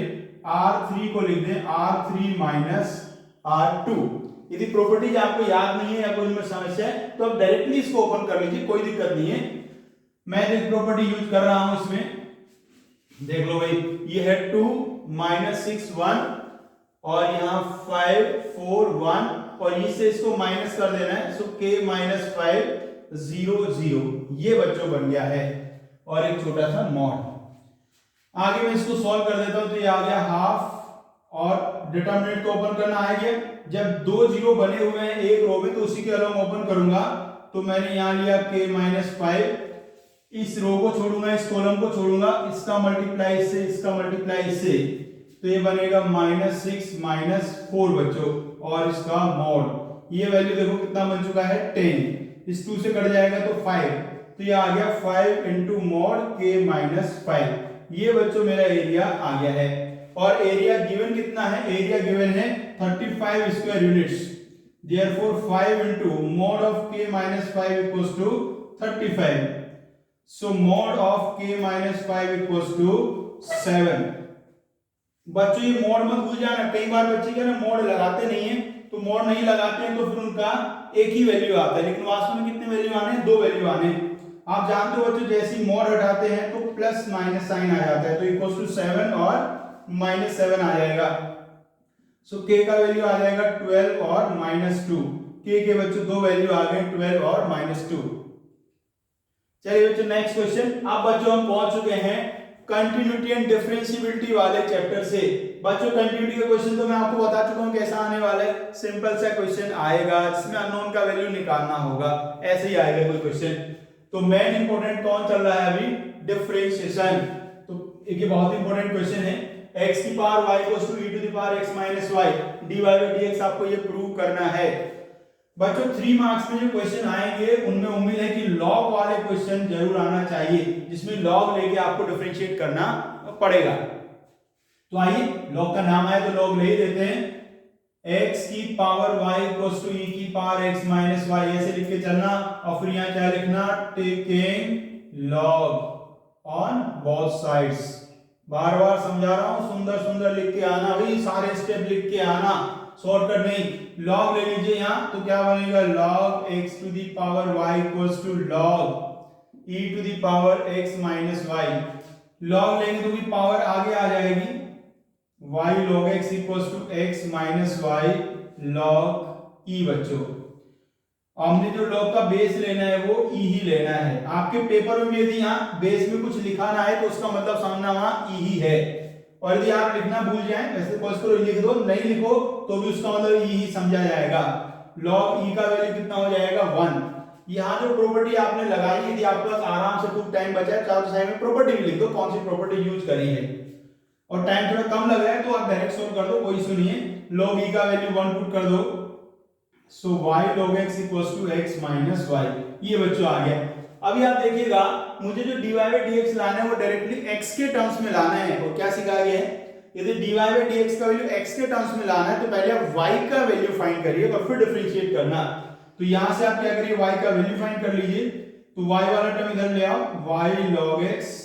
R3 को लिख दें R3 माइनस R2। यदि प्रॉपर्टीज आपको याद नहीं है या कोई में समस्या है तो आप डायरेक्टली इसको ओपन कर लीजिए, कोई दिक्कत नहीं है। मैं एक प्रॉपर्टी यूज कर रहा हूं इसमें, देख लो भाई, ये है 2 -6 1 और यहाँ 5 4 1 और इससे इसको माइनस कर देना है, सो k - 5 0 0, ये बच्चों बन गया है और एक छोटा सा मॉड। आगे मैं इसको सॉल्व कर देता हूं तो ये आ गया हाफ और डिटरमिनेंट को ओपन करना आ गया। जब 2 0 बने हुए हैं एक रो में तो उसी के अलावा ओपन करूंगा, तो मैंने यहां लिया k - 5, इस रो को छोड़ूंगा इस कॉलम को छोड़ूंगा, इसका मल्टीप्लाई इससे इसका मल्टीप्लाई इससे, तो ये बनेगा -6 -4 बच्चों और इसका मॉड। ये वैल्यू देखो कितना बन चुका है 10, इस 2 से कट जाएगा तो 5, तो ये आ गया 5 × mod k - 5। ये बच्चों मेरा एरिया आ गया है। और एरिया गिवन कितना है, एरिया गिवन है 35 square units, therefore 5 into mod of k minus 5 equals to 35, so mod of k minus 5 equals to 7। बच्चों ये मोड मत भूल जाना, कई बार बच्चे क्या ना मोड लगाते नहीं है, तो मोड नहीं लगाते हैं तो फिर उनका एक ही वैल्यू आता है, लेकिन वास्तव में कितने वैल्यू आने हैं, 2 वैल्यू आने हैं। आप जानते हो बच्चों जैसे ही मोड हटाते हैं तो प्लस माइनस साइन आ जाता है, तो इक्वल्स टू 7 और -7 आ जाएगा। सो k का वैल्यू आ जाएगा 12 और -2। k के बच्चों 2 वैल्यू आ गए 12 और -2। चलिए बच्चों नेक्स्ट क्वेश्चन। अब बच्चों हम पहुंच चुके हैं कंटिन्यूटी एंड डिफरेंशिएबिलिटी वाले चैप्टर से। बच्चों कंटिन्यूटी का क्वेश्चन तो मैं आपको बता चुका हूं कैसा आने वाला है, सिंपल सा क्वेश्चन आएगा जिसमें अननोन का वैल्यू निकालना होगा, ऐसे ही आएगा कोई क्वेश्चन। तो मेन इंपॉर्टेंट कौन चल रहा है अभी, डिफरेंशिएशन। तो ये बहुत इंपॉर्टेंट क्वेश्चन है, x की power y equals to e to the power x minus y dy by dx आपको ये प्रूव करना है। बच्चों 3 मार्क्स में जो क्वेश्चन आएंगे उनमें उम्मीद है कि लॉग वाले क्वेश्चन जरूर आना चाहिए, जिसमें लॉग लेके आपको डिफरेंशिएट करना पड़ेगा। तो आइए लॉग का नाम आया तो लॉग ले ही देते हैं, x की power y equals to e की पावर x माइनस y, ऐसे लिख के चलना। और फिर यहाँ क्या लिखना, taking log on both sides. बार बार समझा रहा हूं, सुंदर सुंदर लिख के आना भाई, सारे स्टेप लिख के आना, शॉर्टकट नहीं। लॉग ले लीजिए यहां तो क्या बनेगा, log x to the power y equals to log e to the power x minus y। Log लेंगे तो भी पावर आगे आ जाएगी, y log x equals to x minus y log e। बच्चों हमने जो लॉग का बेस लेना है वो e ही लेना है। आपके पेपर में यदि यहाँ बेस में कुछ लिखाना है तो उसका मतलब सामने वहां e ही है, और यदि आप लिखना भूल जाएं वैसे कोर्स को लिख दो, नहीं लिखो तो भी उसका मतलब e ही समझा जाएगा। log e का वैल्यू कितना हो जाएगा 1। यहाँ जो प्रॉपर्टी आपने लगाई, यदि आपके पास आराम से खूब टाइम बचा है चारों साइड में प्रॉपर्टी भी लिख दो, कौन सी प्रॉपर्टी यूज करी है, और टाइम थोड़ा कम लग रहा है तो आप डायरेक्ट सोल्व कर दो, कोई इशू नहीं है। log e का वैल्यू 1 पुट कर दो, so y log x equals to x minus y, ये बच्चों आ गया। अभी आप देखिएगा मुझे जो dy बाय dx लाना है वो डायरेक्टली x के टर्म्स में लाना है, और क्या सिखाया गया है, यदि dy बाय dx का वैल्यू x के टर्म्स में लाना है तो पहले आप y का वैल्यू फाइंड करिए और फिर डिफरेंशिएट करना। तो यहां से आप क्या करिए, y का वैल्यू फाइंड कर लीजिए, तो y वाला टर्म इधर ले आओ, y log x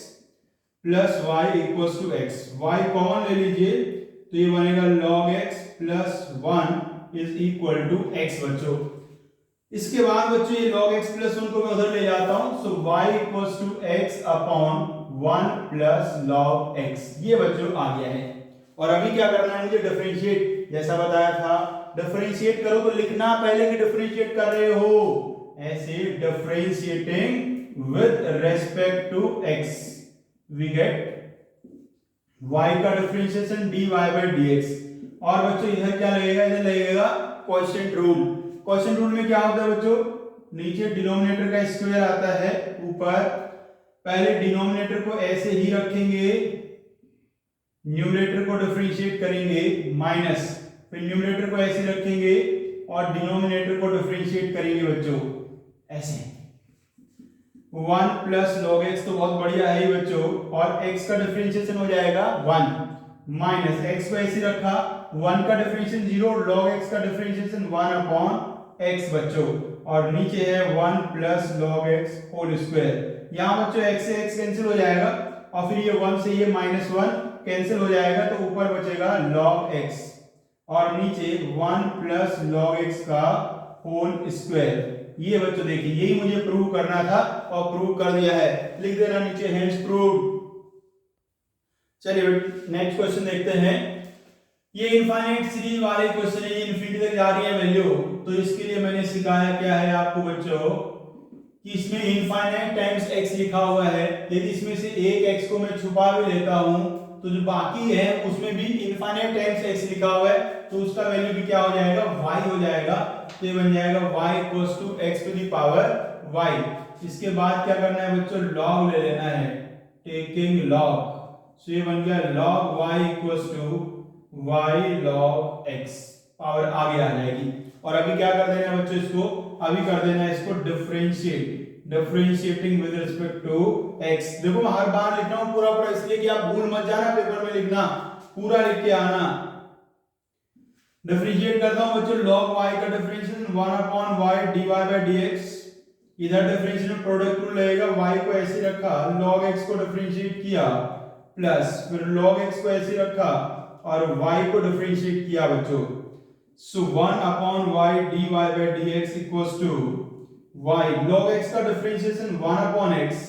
plus y equals to x, y common ले लीजिए तो ये बनेगा log x plus 1 is equal to x। बच्चों इसके बाद बच्चों ये log x प्लस 1 को मैं उधर ले जाता हूं, so y equals to x upon 1 plus log x, ये बच्चों आ गया है। और अभी क्या करना है मुझे, डिफरेंशिएट, जैसा बताया था डिफरेंशिएट करो तो लिखना पहले कि डिफरेंशिएट कर रहे हो, ऐसे differentiating with respect to x we get y का डिफरेंशिएशन dy बाय dx। और बच्चों इधर क्या लगेगा, इधर लगेगा क्वोशिएंट रूल। क्वोशिएंट रूल में क्या होता है बच्चों, नीचे डिनोमिनेटर का स्क्वायर आता है, ऊपर पहले डिनोमिनेटर को ऐसे ही रखेंगे, न्यूमरेटर को डिफरेंशिएट करेंगे माइनस, फिर न्यूमरेटर को ऐसे रखेंगे और डिनोमिनेटर को डिफरेंशिएट करेंगे बच्चों ऐसे। 1 प्लस log x तो बहुत बढ़िया है बच्चों, और x का डिफरेंशिएशन हो जाएगा 1 माइनस x को ऐसे रखा, 1 का डिफरेंशिएशन 0, log x का डिफरेंशिएशन 1 अपॉन x बच्चों, और नीचे है 1 plus log x whole square. यहाँ बच्चों x से x कैंसिल हो जाएगा, और फिर ये 1 से ये -1 कैंसिल हो जाएगा, तो ऊपर बचेगा log x, और नीचे 1 प्लस log x का होल स्क्वायर। ये बच्चों देखिए यही मुझे प्रूव करना था और प्रूव कर दिया है, लिख देना नीचे हेंस प्रूव्ड। चलिए नेक्स्ट क्वेश्चन देखते हैं। ये इनफाइनाइट सीरीज वाले क्वेश्चन है, ये इनफिनिटी तक जा रही है वैल्यू, तो इसके लिए मैंने सिखाया क्या है आपको बच्चों कि इसमें इनफाइनाइट टाइम्स x लिखा हुआ है, यदि इसमें से एक x को मैं छुपा भी लेता हूं तो जो बाकी है उसमें भी इनफाइनाइट टाइम्स x लिखा हुआ है, तो उसका वैल्यू भी क्या हो जाएगा, y हो जाएगा। तो ये बन जाएगा y equals to x to the power y। इसके बाद क्या करना है बच्चों, log ले लेना है, टेकिंग log, सो ये बन गया log y equals to y log x, power आगे आ जाएगी। और अभी क्या कर देना है बच्चों, इसको अभी कर देना है इसको differentiate, differentiating with respect to x। देखो मैं हर बार लिख रहा हूं पूरा इसलिए कि आप भूल मत जाना पेपर में लिखना, पूरा लिख के आना। डिफरेंशिएट करता हूं बच्चों, log y का differentiation 1/y dy by dx, इधर डिफरेंशिएशन प्रोडक्ट रूल लगेगा, y को ऐसे रखा, log x को डिफरेंशिएट किया, प्लस फिर log x को ऐसे रखा और y को डिफरेंशिएट किया बच्चों। So 1/y dy by dx equals to y, log x का differentiation 1/x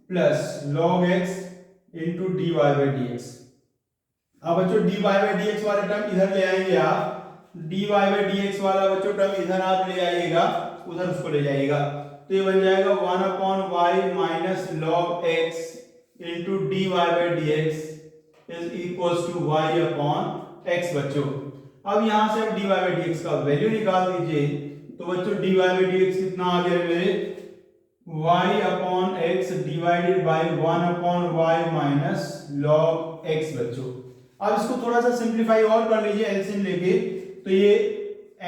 plus log x into dy by dx। अब बच्चों dy by dx वाला टर्म इधर ले आएंगे आप, dy by dx वाला बच्चों टर्म इधर आप ले आइएगा, उधर उसको ले जाइएगा, तो ये बन जाएगा 1/y minus log x into dy by dx is equals to y upon x बच्चों। अब यहां से आप dy by dx का वैल्यू निकाल दीजिए, तो बच्चों dy by dx कितना आ गया मेरे, y upon x divided by 1/y minus log x बच्चों। अब इसको थोड़ा सा सिंप्लीफाई और कर लीजिए एलसीएम लेके, तो ये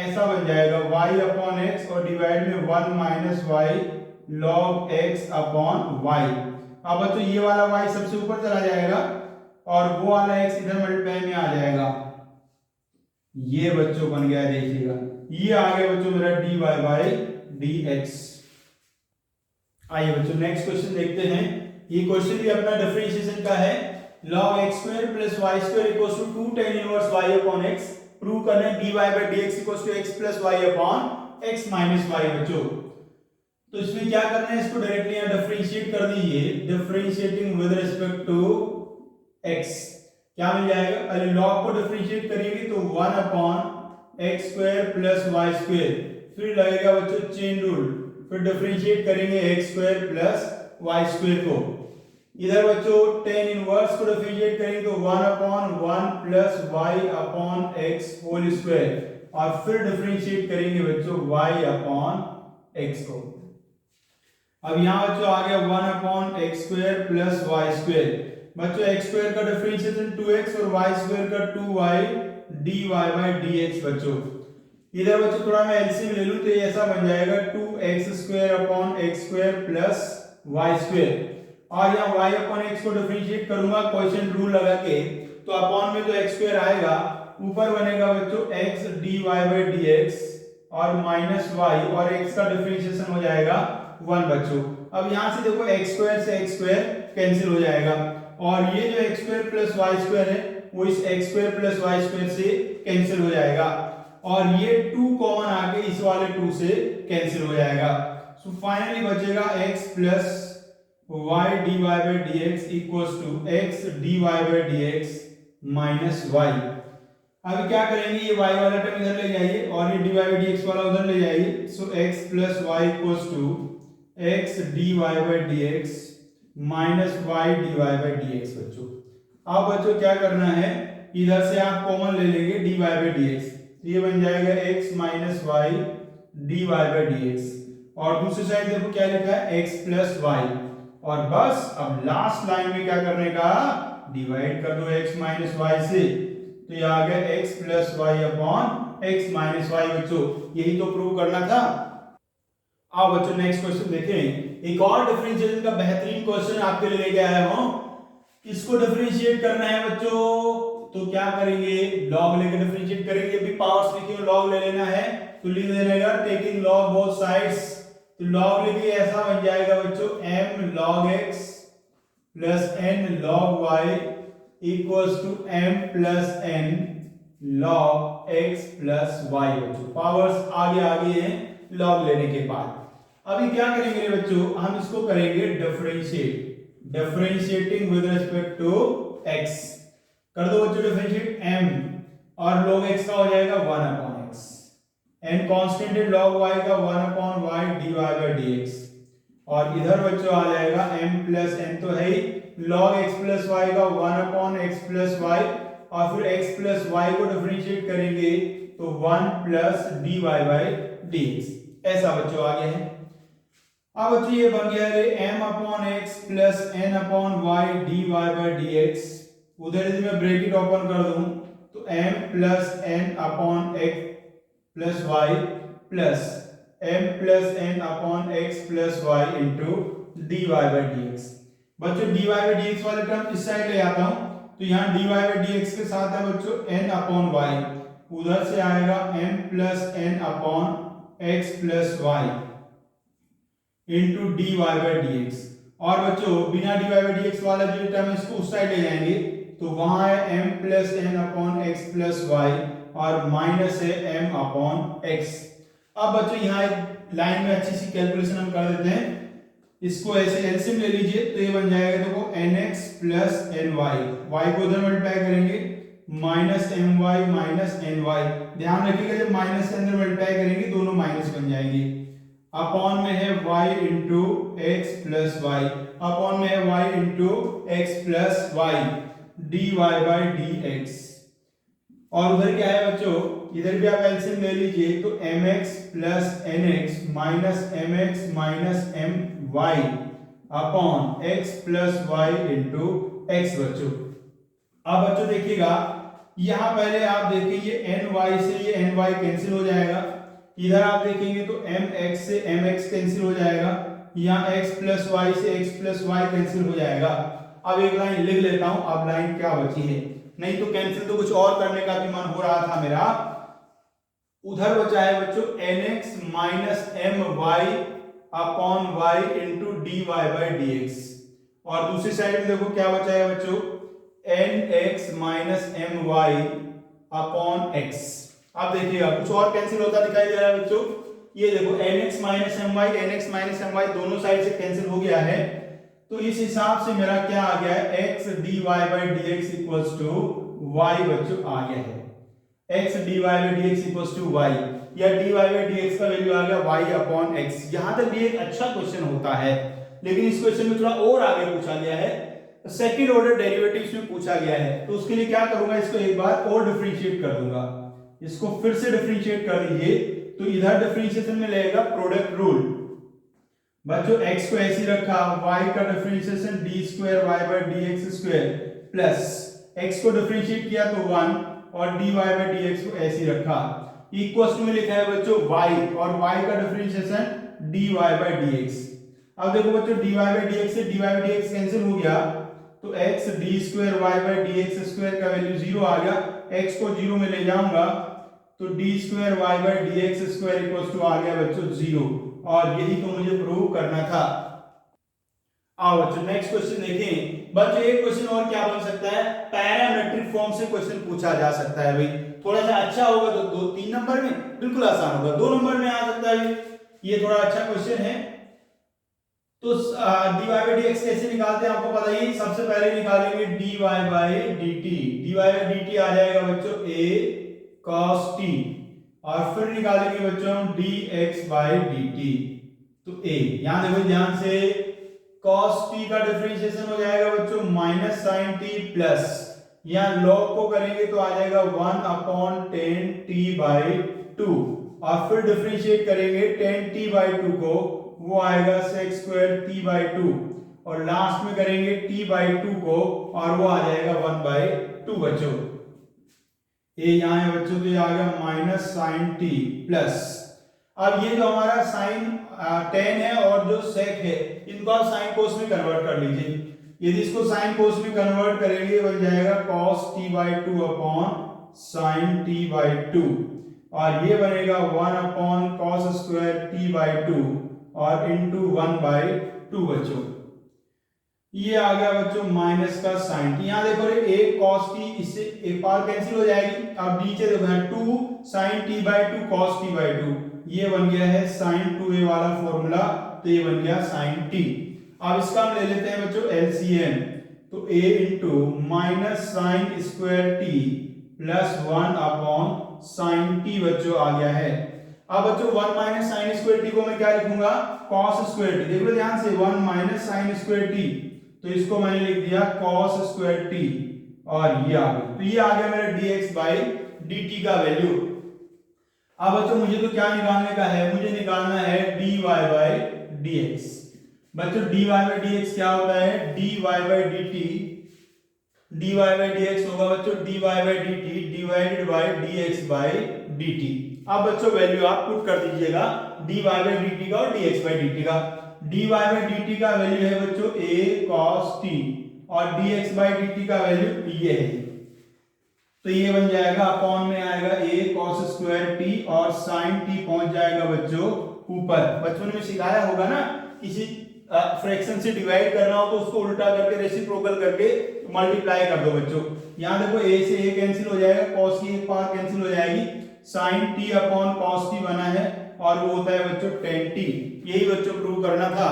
ऐसा बन जाएगा y अपॉन x और डिवाइड में 1 minus y log x upon y। अब बच्चों ये वाला y सबसे ऊपर चला जाएगा और वो वाला x इधर मल्टीप्लाई में आ जाएगा, ये बच्चों बन गया, देखिएगा ये आ गया बच्चों मेरा dy by dx। आइए बच्चों नेक्स्ट क्वेश्चन देखते हैं। ये क्वेश्चन भी अपना डिफरेंशिएशन का है। log x square plus y square equals to 2 tan inverse y upon x, prove करना है dy by dx equals to x plus y upon x minus y बच्चों। तो इसमें क्या करना है, इसको डायरेक्टली यहां डिफरेंशिएट कर दीजिए, differentiating with respect to x क्या मिल जाएगा, अरे log को डिफरेंशिएट करेंगे तो 1 upon x square plus y square, फिर लगेगा बच्चों चेन रूल, फिर डिफरेंशिएट करेंगे x square plus y square को, इधर बच्चों tan इनवर्स को डिफरेंशिएट करेंगे तो 1/1 plus y upon x whole square, और फिर डिफरेंशिएट करेंगे बच्चों y अपॉन x को। अब यहां बच्चों आ गया 1/x square plus y square, बच्चों x स्क्वायर का डिफरेंशिएशन 2x और y स्क्वायर का 2y dy by dx बच्चों। इधर बच्चों थोड़ा मैं एलसीएम ले लूं तो ये ऐसा बन जाएगा 2x square upon x square plus y square, और यहाँ y अपॉन x को डिफरेंशिएट करूंगा क्वोशिएंट रूल लगा के, तो अपॉन में तो x स्क्वायर आएगा, ऊपर बनेगा बच्चों x dy by dx और माइनस y और x का डिफरेंशिएशन हो जाएगा 1 बच्चों। अब यहाँ से देखो x स्क्वायर से x स्क्वायर कैंसिल हो जाएगा, और ये जो x square plus y square है वो इस x square plus y square से कैंसिल हो जाएगा, और ये 2 कॉमन आके इस वाले 2 से कैंसिल हो जाएगा। सो फाइनली बचेगा x plus y dy by dx equals to x dy by dx minus y। अब क्या करेंगे, ये y वाला टर्म इधर ले जाइए और ये dy by dx वाला उधर ले जाइए, सो x plus y equals to x dy by dx minus y dy by dx बच्चों। अब बच्चों क्या करना है, इधर से आप कॉमन ले लेंगे dy by dx, ये बन जाएगा x minus y dy by dx, और दूसरी साइड देखो क्या लिखा है x plus y, और बस अब लास्ट लाइन में क्या करने का, डिवाइड कर दो x माइनस y से, तो ये आ गया x plus y upon x minus y बच्चों, यही तो प्रूव करना था। आओ बच्चों नेक्स्ट क्वेश्चन देखें, एक और डिफरेंशिएशन का बेहतरीन क्वेश्चन आपके लिए लेके आया हूं। इसको डिफरेंशिएट करना है बच्चों, तो क्या करेंगे, log लेकर डिफरेंशिएट करेंगे, अभी पावर्स लिखी हो log ले लेना है तो लिख देना टेकिंग log बोथ साइड्स, तो log लिखिए ऐसा बन जाएगा बच्चों m log x plus n log y equals to m plus n log x plus y बच्चों। पावर्स आगे आगे हैं log लेने के बाद। अभी क्या करेंगे बच्चों, हम इसको करेंगे differentiate, differentiating with respect to x, कर दो बच्चों डिफरेंशिएट m और log x का हो जाएगा 1/x, n कांस्टेंट है log y का 1/y dy by dx, और इधर बच्चों आ जाएगा m प्लस n तो है ही, log x प्लस y का 1/x प्लस y, और फिर x प्लस y को डिफरेंशिएट करेंगे तो 1 प्लस dy by dx, ऐसा बच्चों आ गया है। अब बच्चों ये बन गया है m/x plus n/y dy by dx, उधर यदि मैं ब्रैकेट ओपन कर दूं तो m plus n/x plus y plus m plus n/x plus y into dy by dx। बच्चों dy by dx वाले टर्म इस साइड ले आता हूं तो यहाँ dy बाई dx के साथ है बच्चों n अपॉन y, उधर से आएगा m plus n upon x plus y into dy by dx। और बच्चों बिना dy बाई dx वाला जो टर्म है इसको उस साइड ले जाएंगे, तो वहां है m plus n upon x plus y और माइनस है m अपॉन x। अब बच्चों यहाँ एक लाइन में अच्छी सी कैलकुलेशन हम कर देते हैं, इसको ऐसे एलसीएम ले लीजिए तो ये बन जाएगा देखो nx प्लस ny, y को उधर मल्टीप्लाई करेंगे माइनस my माइनस ny। ध्यान रखिएगा जब माइनस के अंदर मल्टीप्लाई करेंगे दोनों माइनस बन जाएंगे। अपॉन में है y into x plus y, upon में है y into x plus y dy by dx। और उधर क्या है बच्चों, इधर भी आप एलसीएम ले लीजिए तो mx plus nx minus mx minus my upon x plus y into x बच्चों। अब बच्चों देखिएगा यहां पहले आप देखिए ये ny से ये ny कैंसिल हो जाएगा, इधर आप देखेंगे तो mx से mx कैंसिल हो जाएगा, यहाँ x प्लस वाई से x प्लस वाई कैंसिल हो जाएगा। अब एक लाइन लिख लेता हूं, अब लाइन क्या बची है, नहीं तो कैंसिल तो कुछ और करने का भी मन हो रहा था मेरा। उधर बचा है बच्चों nx minus my upon y into dy by dx, और दूसरी साइड में देखो क्या बचा है बच्चों nx minus my upon x। अब देखिएगा कुछ और कैंसिल होता दिखाई दे रहा है बच्चों, ये देखो nx माइनस my दोनों साइड से कैंसिल हो गया है, तो इस हिसाब से मेरा क्या आ गया है x dy by dx equals to y बच्चों आ गया है, x dy by dx equals to y, या dy बाई dx का वैल्यू आ गया y अपॉन x। यहां तक भी एक अच्छा क्वेश्चन होता है, लेकिन इस क्वेश्चन में थोड़ा और आगे पूछा गया है, सेकंड ऑर्डर डेरिवेटिव्स में पूछा गया है, तो उसके लिए क्या करूंगा, इसको एक बार और डिफरेंशिएट कर दूंगा, इसको फिर से डिफरेंशिएट कर दीजिए तो इधर डिफरेंशिएशन में लगेगा प्रोडक्ट रूल। बच्चों x को ऐसे रखा, y का differentiation d square y by dx square plus x को डिफरेंशिएट किया तो 1 और dy बाई dx को ऐसे रखा, इक्वल्स टू में लिखा है बच्चों y और y का डिफरेंशिएशन dy बाई dx। अब देखो बच्चों dy बाई dx से dy बाई dx कैंसिल हो गया, तो x d square y by dx square का वैल्यू 0 आ गया, x को 0 में ले जाऊंगा तो d square y by dx square equals to आ गया बच्चों 0, और यही तो मुझे प्रूव करना था। आओ बच्चों नेक्स्ट क्वेश्चन देखें। बच्चों एक क्वेश्चन और क्या बन सकता है, पैरामेट्रिक फॉर्म से क्वेश्चन पूछा जा सकता है भाई, थोड़ा सा अच्छा होगा तो 2-3 नंबर में बिल्कुल आसान होगा, 2 नंबर में आ सकता है भाई, ये थोड़ा अच्छा क्वेश्चन है। तो dy बाई dx कैसे निकालते हैं आपको पता ही, सबसे पहले निकालेंगे dy by dt, dy by dt आ जाएगा बच्चों a cos t, और फिर निकालेंगे बच्चों हम dx बाई dt, तो a यहां देखो ध्यान से cos t का डिफरेंशिएशन हो जाएगा बच्चों माइनस sin t प्लस, यहां log को करेंगे तो आ जाएगा 1 अपॉन 10t बाई 2, और फिर डिफरेंशिएट करेंगे 10t बाई 2 को, वो आएगा sec स्क्वायर t बाई 2, और लास्ट में करेंगे t बाई 2 को और वो आ जाएगा 1 बाई 2 बच्चों। ये यहाँ है बच्चों तो ये आ गया माइनस साइन t प्लस, अब ये जो हमारा साइन 10 है और जो sec है इनको आप साइन कोस में कन्वर्ट कर लीजिए, यदि इसको साइन कोस में कन्वर्ट करेंगे बन जाएगा cos t by 2 upon sin t by 2, और ये बनेगा 1 upon cos square t by 2 और इंटू 1 बाई 2 बच्चों। ये आ गया बच्चों माइनस का साइन t, यहाँ देखो एक cos t इससे एक पावर कैंसिल हो जाएगी, अब नीचे देखो 2 sin t by 2 cos t by 2, ये बन गया है sin 2a वाला फॉर्मूला, तो ये बन गया sin t। अब इसका हम ले लेते हैं बच्चों LCM, तो a into minus sine square t plus 1 upon sine t बच्चों आ गया है। अब बच्चों 1 माइनस साइन स्क्वायर t को मैं क्या लिखूंगा cos स्क्वायर t, देख लो ध्यान से 1 माइनस साइन स्क्वायर t, तो इसको मैंने लिख दिया cos स्क्वायर t, और ये आ गया, तो ये आ गया मेरा dx बाई dt का वैल्यू। अब बच्चों मुझे तो क्या निकालने का है, मुझे निकालना है dy बाई dx। बच्चों dy बाई dx क्या होता है, dy by dt, dy by dx होगा बच्चों dy by dt divided by dx by dt। अब बच्चों वैल्यू आप पुट कर दीजिएगा dy बाई dt का और dx बाई dt का। dy बाई dt का वैल्यू है बच्चों a cos t और dx बाई dt का वैल्यू ये है। तो ये बन जाएगा अपॉन में आएगा a cos स्क्वायर t और sin t पहुंच जाएगा बच्चों ऊपर। बचपन में सिखाया होगा ना, किसी फ्रैक्शन से डिवाइड करना हो तो उसको उल्टा करके रेसिप्रोकल करके मल्टीप्लाई कर दो बच्चों। यहाँ देखो a से a कैंसिल हो जाएगा, cos की एक पावर कैंसिल हो जाएगी, sin t upon cos t बना है और वो होता है बच्चों tan t। यही बच्चों प्रूव करना था।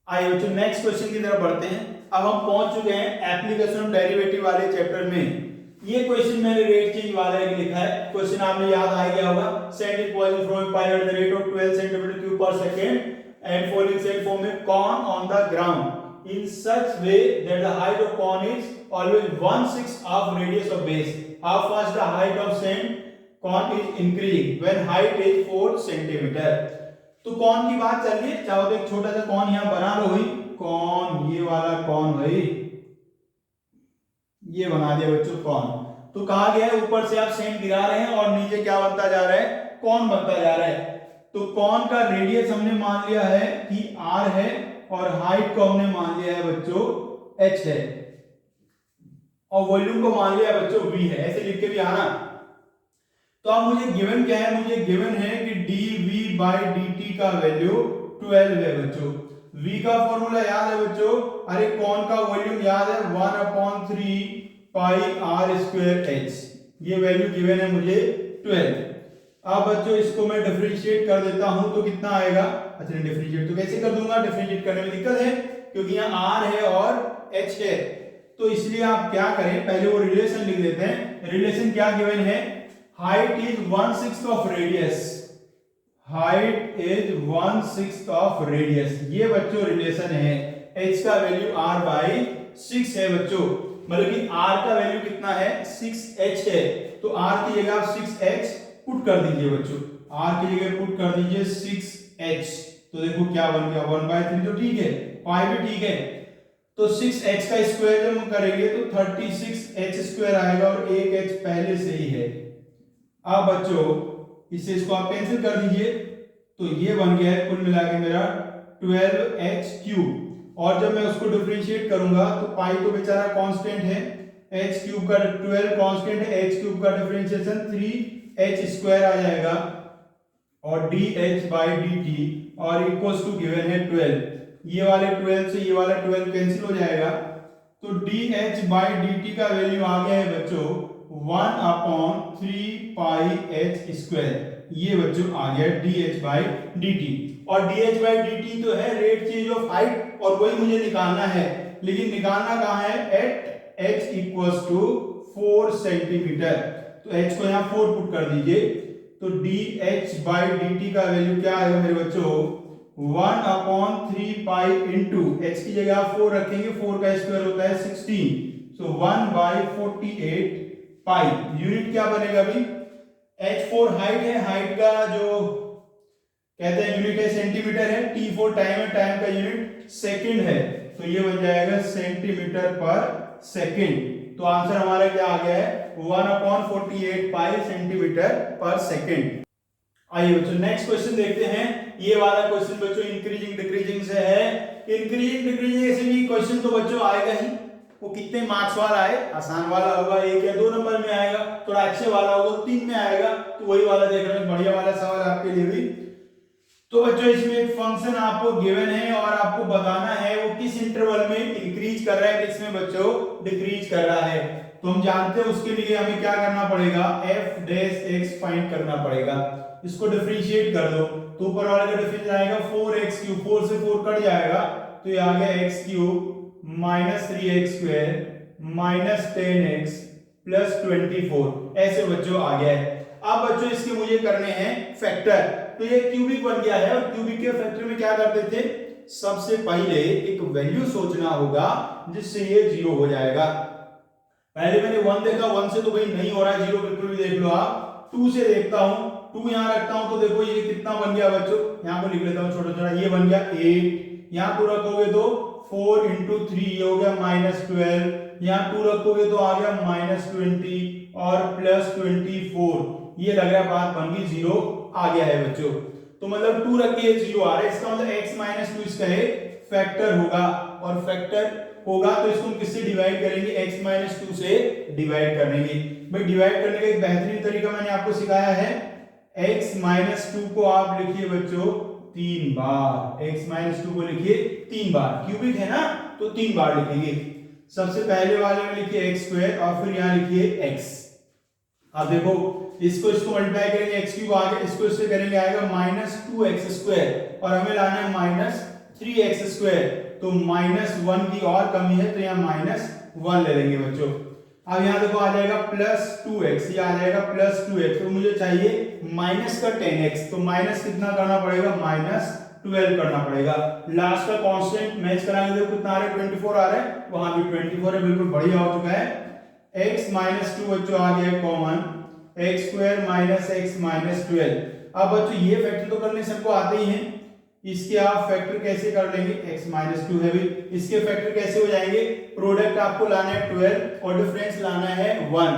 आइए बच्चों नेक्स्ट क्वेश्चन की तरफ बढ़ते हैं। अब हम पहुंच चुके हैं एप्लीकेशन ऑफ डेरिवेटिव वाले चैप्टर में। ये क्वेश्चन मैंने रेट चेंज वाला एक लिखा है। क्वेश्चन आपने याद आ गया होगा, sand is pouring from pipe at the rate of 12 centimetre cube per second and falling sand form a cone on the ground in such way that the height of cone is always 1/6 of radius of base. How fast the height of sand cone is increasing when height is 4 centimeter. तो कॉन की बात चल रही है, चाहो तो एक छोटा सा कॉन यहाँ बना लो भाई, कॉन, ये वाला कॉन भाई, ये बना दिया बच्चों कॉन। तो कहा गया है ऊपर से आप सेंड गिरा रहे हैं और नीचे क्या बनता जा रहा है, कॉन बनता जा रहा है। तो कॉन का रेडियस हमने मान लिया है कि r है और हाइट को हमने मान लिया है बच्चों h है और वॉल्यूम को मान लिया बच्चों v है। ऐसे लिख के भी आना। तो अब मुझे गिवन क्या है, मुझे गिवन है कि dv बाई dt का वैल्यू 12 है बच्चों। v का फॉर्मूला याद है बच्चों, अरे कॉन का वॉल्यूम याद है 1/3 पाई r स्क्वायर h। ये वैल्यू गिवन है मुझे 12। अब बच्चों इसको मैं डिफरेंशिएट कर देता हूं तो कितना आएगा। अच्छा डिफरेंशिएट तो कैसे कर दूंगा, डिफरेंशिएट करने में दिक्कत है क्योंकि यहाँ r है और h है। तो इसलिए आप क्या करें, पहले वो रिलेशन लिख देते हैं। रिलेशन क्या गिवन है, height is 1/6 of radius, height is 1/6 of radius. ये बच्चों रिलेशन है। h का वैल्यू r बाई 6 है बच्चों, मतलब कि r का वैल्यू कितना है 6h है। तो r की जगह आप 6h पुट कर दीजिए बच्चों, r की जगह पुट कर दीजिए 6h। तो देखो क्या बन गया 1/3, तो ठीक है, पाई भी ठीक है। तो 6h का स्क्वायर जब हम करेंगे तो 36h स्क्वायर आएगा और एक h पहले से ही है। अब बच्चों इसे इसको आप कैंसिल कर दीजिए, तो ये बन गया है कुल मिला के मेरा 12h क्यूब। और जब मैं उसको डिफरेंशिएट करूंगा तो पाई तो बेचारा कांस्टेंट है, h क्यूब का 12 कांस्टेंट है, h क्यूब का डिफरेंशिएशन 3h स्क्वायर आ जाएगा और dh बाई dt और इक्वल्स टू गिवन है 12। ये वाले 12 से ये वाला 12 कैंसिल हो जाएगा, तो dh बाई dt का वैल्यू आ गया है बच्चों 1/3 पाई h स्क्वायर। ये बच्चों आ गया dh बाई dt। और dh बाई dt तो है रेट चेंज ऑफ हाइट और वही मुझे निकालना है, लेकिन निकालना कहाँ है, at h equals to 4 centimetre. तो h को यहाँ 4 पुट कर दीजिए, तो dh बाई dt का वैल्यू क्या आएगा मेरे बच्चों 1/3 पाई इंटू h की जगह आप 4 रखेंगे, 4 का स्क्वायर होता है 16, सो 1/48 पाई। यूनिट क्या बनेगा अभी, h4 हाइट है, हाइट का जो कहते हैं यूनिट है सेंटीमीटर है, t4 टाइम है, टाइम का यूनिट सेकंड है, तो ये बन जाएगा सेंटीमीटर पर सेकंड। तो आंसर हमारा क्या आ गया है 1/48 पाई सेंटीमीटर पर सेकंड। आइए बच्चों नेक्स्ट क्वेश्चन देखते हैं। ये वाला क्वेश्चन बच्चों इंक्रीजिंग डिक्रीजिंग से है। इंक्रीजिंग डिक्रीजिंग ऐसे भी क्वेश्चन तो बच्चों आएगा ही, वो कितने मार्क्स वाला है, आसान वाला होगा 1 या 2 नंबर में आएगा, थोड़ा अच्छे वाला होगा 3 में आएगा, तो वही वाला देख रहे हैं, बढ़िया वाला सवाल आपके लिए भी। तो बच्चों इसमें एक फंक्शन आपको गिवन है और आपको बताना है वो किस इंटरवल में इंक्रीज कर रहा है, किसमें बच्चों डिक्रीज कर रहा है। तो हम जानते हैं उसके लिए हमें क्या करना पड़ेगा, f डैश x फाइंड करना पड़ेगा। इसको डिफरेंशिएट कर दो तो ऊपर वाले का डिफरेंस आएगा 4x क्यूब, 4 से 4 कट जाएगा तो ये आ गया x cube minus 3x square minus 10x plus 24। ऐसे बच्चों आ गया है। अब बच्चों इसके मुझे करने हैं फैक्टर, तो ये क्यूबिक बन गया है और क्यूबिक के फैक्टर में क्या करते थे, सबसे पहले एक वैल्यू सोचना होगा जिससे ये 0 हो जाएगा। पहले मैंने 1 देखा, 1 से तो भाई नहीं हो रहा है 0, बिल्कुल भी देख लो आप। 2 से देखता हूं, 2 यहां रखता हूं तो देखो ये कितना बन गया बच्चों, यहां को लिख लेता हूं छोटा छोटा, ये बन गया 8। यहां 2 रखोगे तो 4 into 3 ये हो गया -12, यहां 2 रखोगे तो आ गया -20 और प्लस 24। ये लग रहा है बात बन गई 0 आ गया है बच्चों। तो मतलब 2 रख के 0 आ रहा है, इसका मतलब x - 2 इसका है फैक्टर होगा और फैक्टर होगा तो इसको हम किससे डिवाइड करेंगे, x माइनस 2 से डिवाइड करेंगे। भाई डिवाइड करने का एक बेहतरीन तरीका मैंने आपको सिखाया है, x माइनस 2 को आप लिखिए बच्चों 3 बार, x माइनस 2 को लिखिए 3 बार, क्यूबिक है ना तो 3 बार लिखेंगे। सबसे पहले वाले में लिखिए x स्क्वायर और फिर यहां लिखिए x। अब देखो इसको मल्टीप्लाई करेंगे, x क्यूब आ गया, इसको इससे करेंगे आएगा माइनस 2x स्क्वायर और हमें लाना है माइनस 3x स्क्वायर, तो माइनस 1 की और कमी है तो यहाँ माइनस 1 ले लेंगे बच्चों। अब यहाँ देखो आ जाएगा प्लस 2x, ये आ जाएगा प्लस 2x, तो मुझे चाहिए माइनस का 10x, तो माइनस कितना करना पड़ेगा, माइनस 12 करना पड़ेगा। लास्ट का कांस्टेंट मैच कराएंगे, देखो कितना आ रहा है 24 आ रहा है, वहां भी 24 है, बिल्कुल बढ़िया हो चुका है। x माइनस 2 बच्चों आ गया common, x square minus x minus 12। अब बच्चों ये फैक्टर तो करने सबको आते ही हैं, इसके आप फैक्टर कैसे कर लेंगे, x माइनस 2 है भी, इसके फैक्टर कैसे हो जाएंगे, प्रोडक्ट आपको लाना है 12 और डिफरेंस लाना है 1,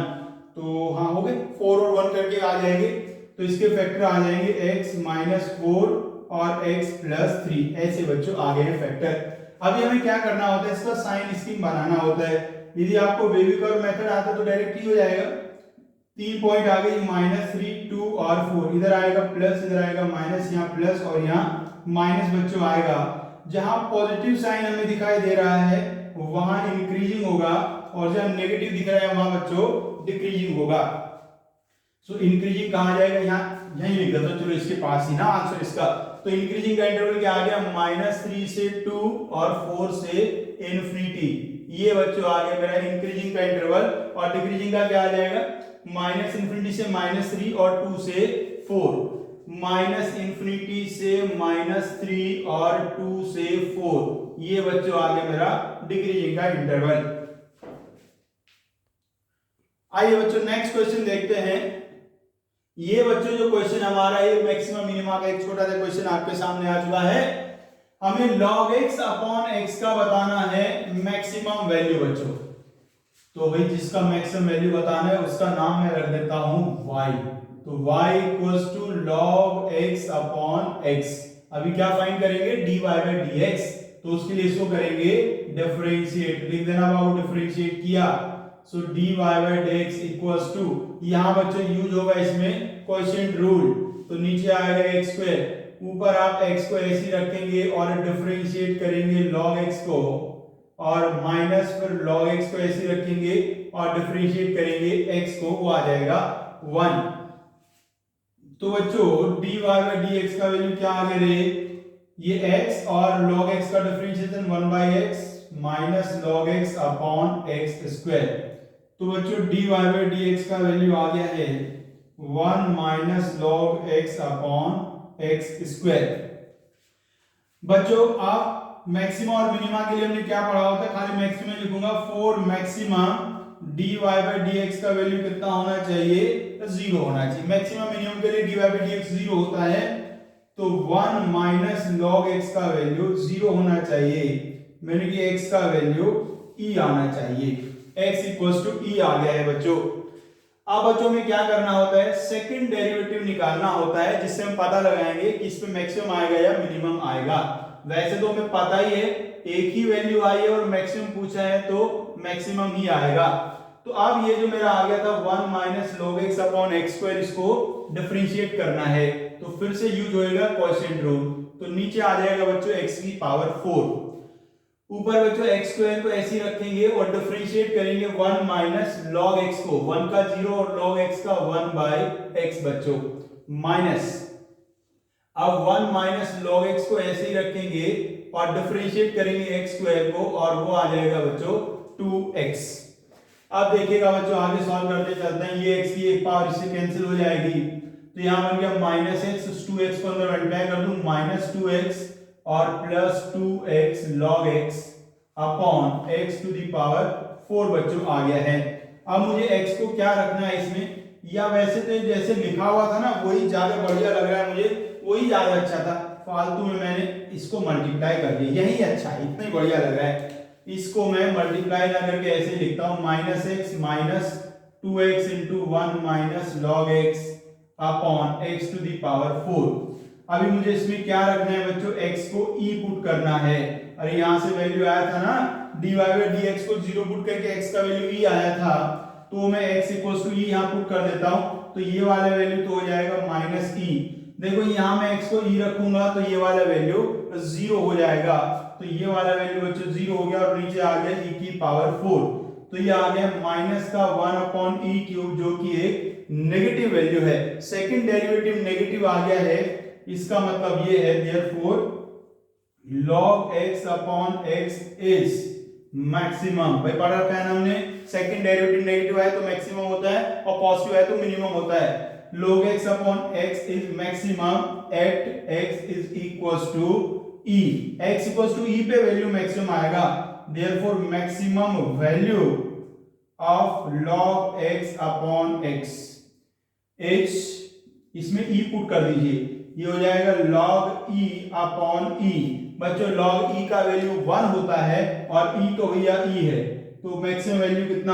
तो हाँ हो गए 4 और 1 करके आ जाएंगे, तो इसके फैक्टर आ जाएंगे x माइनस 4 और x प्लस 3, ऐसे बच्चों आ गए फैक्टर। अभी हमें क्या करना होता है, इसका साइन स्कीम बनाना होता है। यदि आपको बेबी कर्व मेथड आता है तो डायरेक्ट ही हो जाएगा, 3 पॉइंट आ गए माइनस 3 2 और 4, इधर आएगा प्लस, इधर आएगा माइनस, यहाँ प्लस और यहाँ माइनस बच्चों आएगा। जहां पॉजिटिव साइन हमें दिखाई दे रहा है वहां इंक्रीजिंग होगा और जहां नेगेटिव दिख रहा है वहां बच्चों डिक्रीजिंग होगा। सो इंक्रीजिंग कहां जाएगा, यहाँ यहीं लिख देता, चलो इसके पास ही ना आंसर इसका। तो इंक्रीजिंग का इंटरवल क्या आ गया, माइनस 3 से 2 और 4 से इन्फिनिटी, ये बच्चों आ गया मेरा इंक्रीजिंग का इंटरवल। और डिक्रीजिंग का क्या आ जाएगा, माइनस इन्फिनिटी से माइनस 3 और 2 से 4, माइनस इन्फिनिटी से माइनस 3 और 2 से 4, ये बच्चों आ गया मेरा डिक्रीजिंग का इंटरवल। आइए बच्चों नेक्स्ट क्वेश्चन देखते हैं। ये बच्चों जो क्वेश्चन हमारा है मैक्सिमम मिनिमा का एक छोटा सा क्वेश्चन आपके सामने आ चुका है। हमें log x अपॉन x का बताना है मैक्सिमम वैल्यू बच्चों। तो भाई जिसका मैक्सिमम वैल्यू बताना है उसका नाम मैं रख देता हूं y। तो y equals to log x upon x। अभी क्या फाइंड करेंगे, dy बाय dx, तो उसके लिए इसको करेंगे डिफरेंशिएट, लिख देना बाबू, डिफरेंशिएट किया, so dy by dx equals to, यहां बच्चों यूज होगा इसमें क्वोशिएंट रूल, तो नीचे आएगा x स्क्वायर, ऊपर आप x को ऐसे ही रखेंगे और डिफरेंशिएट करेंगे log x को, और माइनस फिर log x को ऐसे रखेंगे और डिफरेंशिएट करेंगे x को, वो आ जाएगा 1। तो बच्चों dy बाय dx का वैल्यू क्या आ गया रे, ये x और log x का differentiation 1 by x minus log x upon x square. तो बच्चों dy बाय dx का वैल्यू आ गया है 1 minus log x upon x square. बच्चों आप मैक्सिमा और मिनिमा के लिए हमने क्या पढ़ा होता है, खाली मैक्सिमा लिखूंगा, for maxima dy by dx का वैल्यू कितना होना चाहिए, 0 होना चाहिए। मैक्सिमम मिनिमम के लिए dy बाय dx 0 होता है, तो 1 माइनस log x का वैल्यू 0 होना चाहिए, मैंने कि x का वैल्यू e आना चाहिए, x इक्वल्स टू e आ गया है बच्चों। अब बच्चों में क्या करना होता है, सेकंड डेरिवेटिव निकालना होता है, जिससे हम पता लगाएंगे कि इस पे मैक्सिमम आएगा या मिनिमम आएगा। वैसे तो हमें पता ही है एक ही वैल्यू आई है और मैक्सिमम पूछा है तो मैक्सिमम ही आएगा। तो अब ये जो मेरा आ गया था 1 minus log x upon x square, इसको डिफरेंशिएट करना है, तो फिर से यूज होएगा क्वोशिएंट रूल, तो नीचे आ जाएगा बच्चों x की पावर 4, ऊपर बच्चों x स्क्वायर को ऐसे ही रखेंगे और डिफरेंशिएट करेंगे 1 माइनस log x को, 1 का 0 और log x का 1 बाय x बच्चों, माइनस, अब 1 माइनस log x को ऐसे ही रखेंगे और डिफरेंशिएट करेंगे x स्क्वायर को, और वो आ जाएगा बच्चों 2x। अब देखिएगा बच्चों आगे सॉल्व करते चलते हैं, ये x की एक पावर इससे कैंसिल हो जाएगी, तो यहां बन गया माइनस x, 2x को अंदर मल्टीप्लाई कर दूं, माइनस 2x और plus 2x log x upon x to the power 4 बच्चों आ गया है। अब मुझे x को क्या रखना है इसमें, या वैसे तो जैसे लिखा हुआ था ना वही ज्यादा बढ़िया लग रहा है मुझे, वही ज्यादा अच्छा था, फालतू में मैंने इसको मल्टीप्लाई कर दिया, यही अच्छा है, इतना ही बढ़िया लग रहा है। इसको मैं मल्टीप्लाई ना करके ऐसे लिखता हूं, minus x minus 2x into 1 minus log x upon x to the power 4। अभी मुझे इसमें क्या रखना है बच्चों, x को e पुट करना है, अरे यहां से वैल्यू आया था ना dy बाई dx को 0 पुट करके x का वैल्यू e आया था, तो मैं x इक्वल्स टू e यहाँ पुट कर देता हूं, तो ये वाला वैल्यू तो हो जाएगा माइनस e। देखो यहाँ मैं x को e रखूंगा तो ये वाला वैल्यू 0 हो जाएगा, तो ये वाला वैल्यू बच्चों 0 हो गया और नीचे आ गया e की पावर 4, तो ये आ गया माइनस का 1 अपॉन e क्यूब, जो कि एक नेगेटिव वैल्यू है। सेकंड डेरिवेटिव नेगेटिव आ गया है, इसका मतलब ये है therefore log x upon x is maximum. भाई पढ़ा रखा है ना हमने, सेकंड डेरिवेटिव नेगेटिव है तो मैक्सिमम होता है और पॉजिटिव है तो मिनिमम होता है। log x upon x is maximum at x is equals to e। x equals to e पे वैल्यू मैक्सिमम आएगा, therefore maximum value of log x upon x h, इसमें e पुट कर दीजिए, ये हो जाएगा log e अपॉन e। बच्चों log e का वैल्यू 1 होता है और e तो भैया e है, तो मैक्सिमम वैल्यू कितना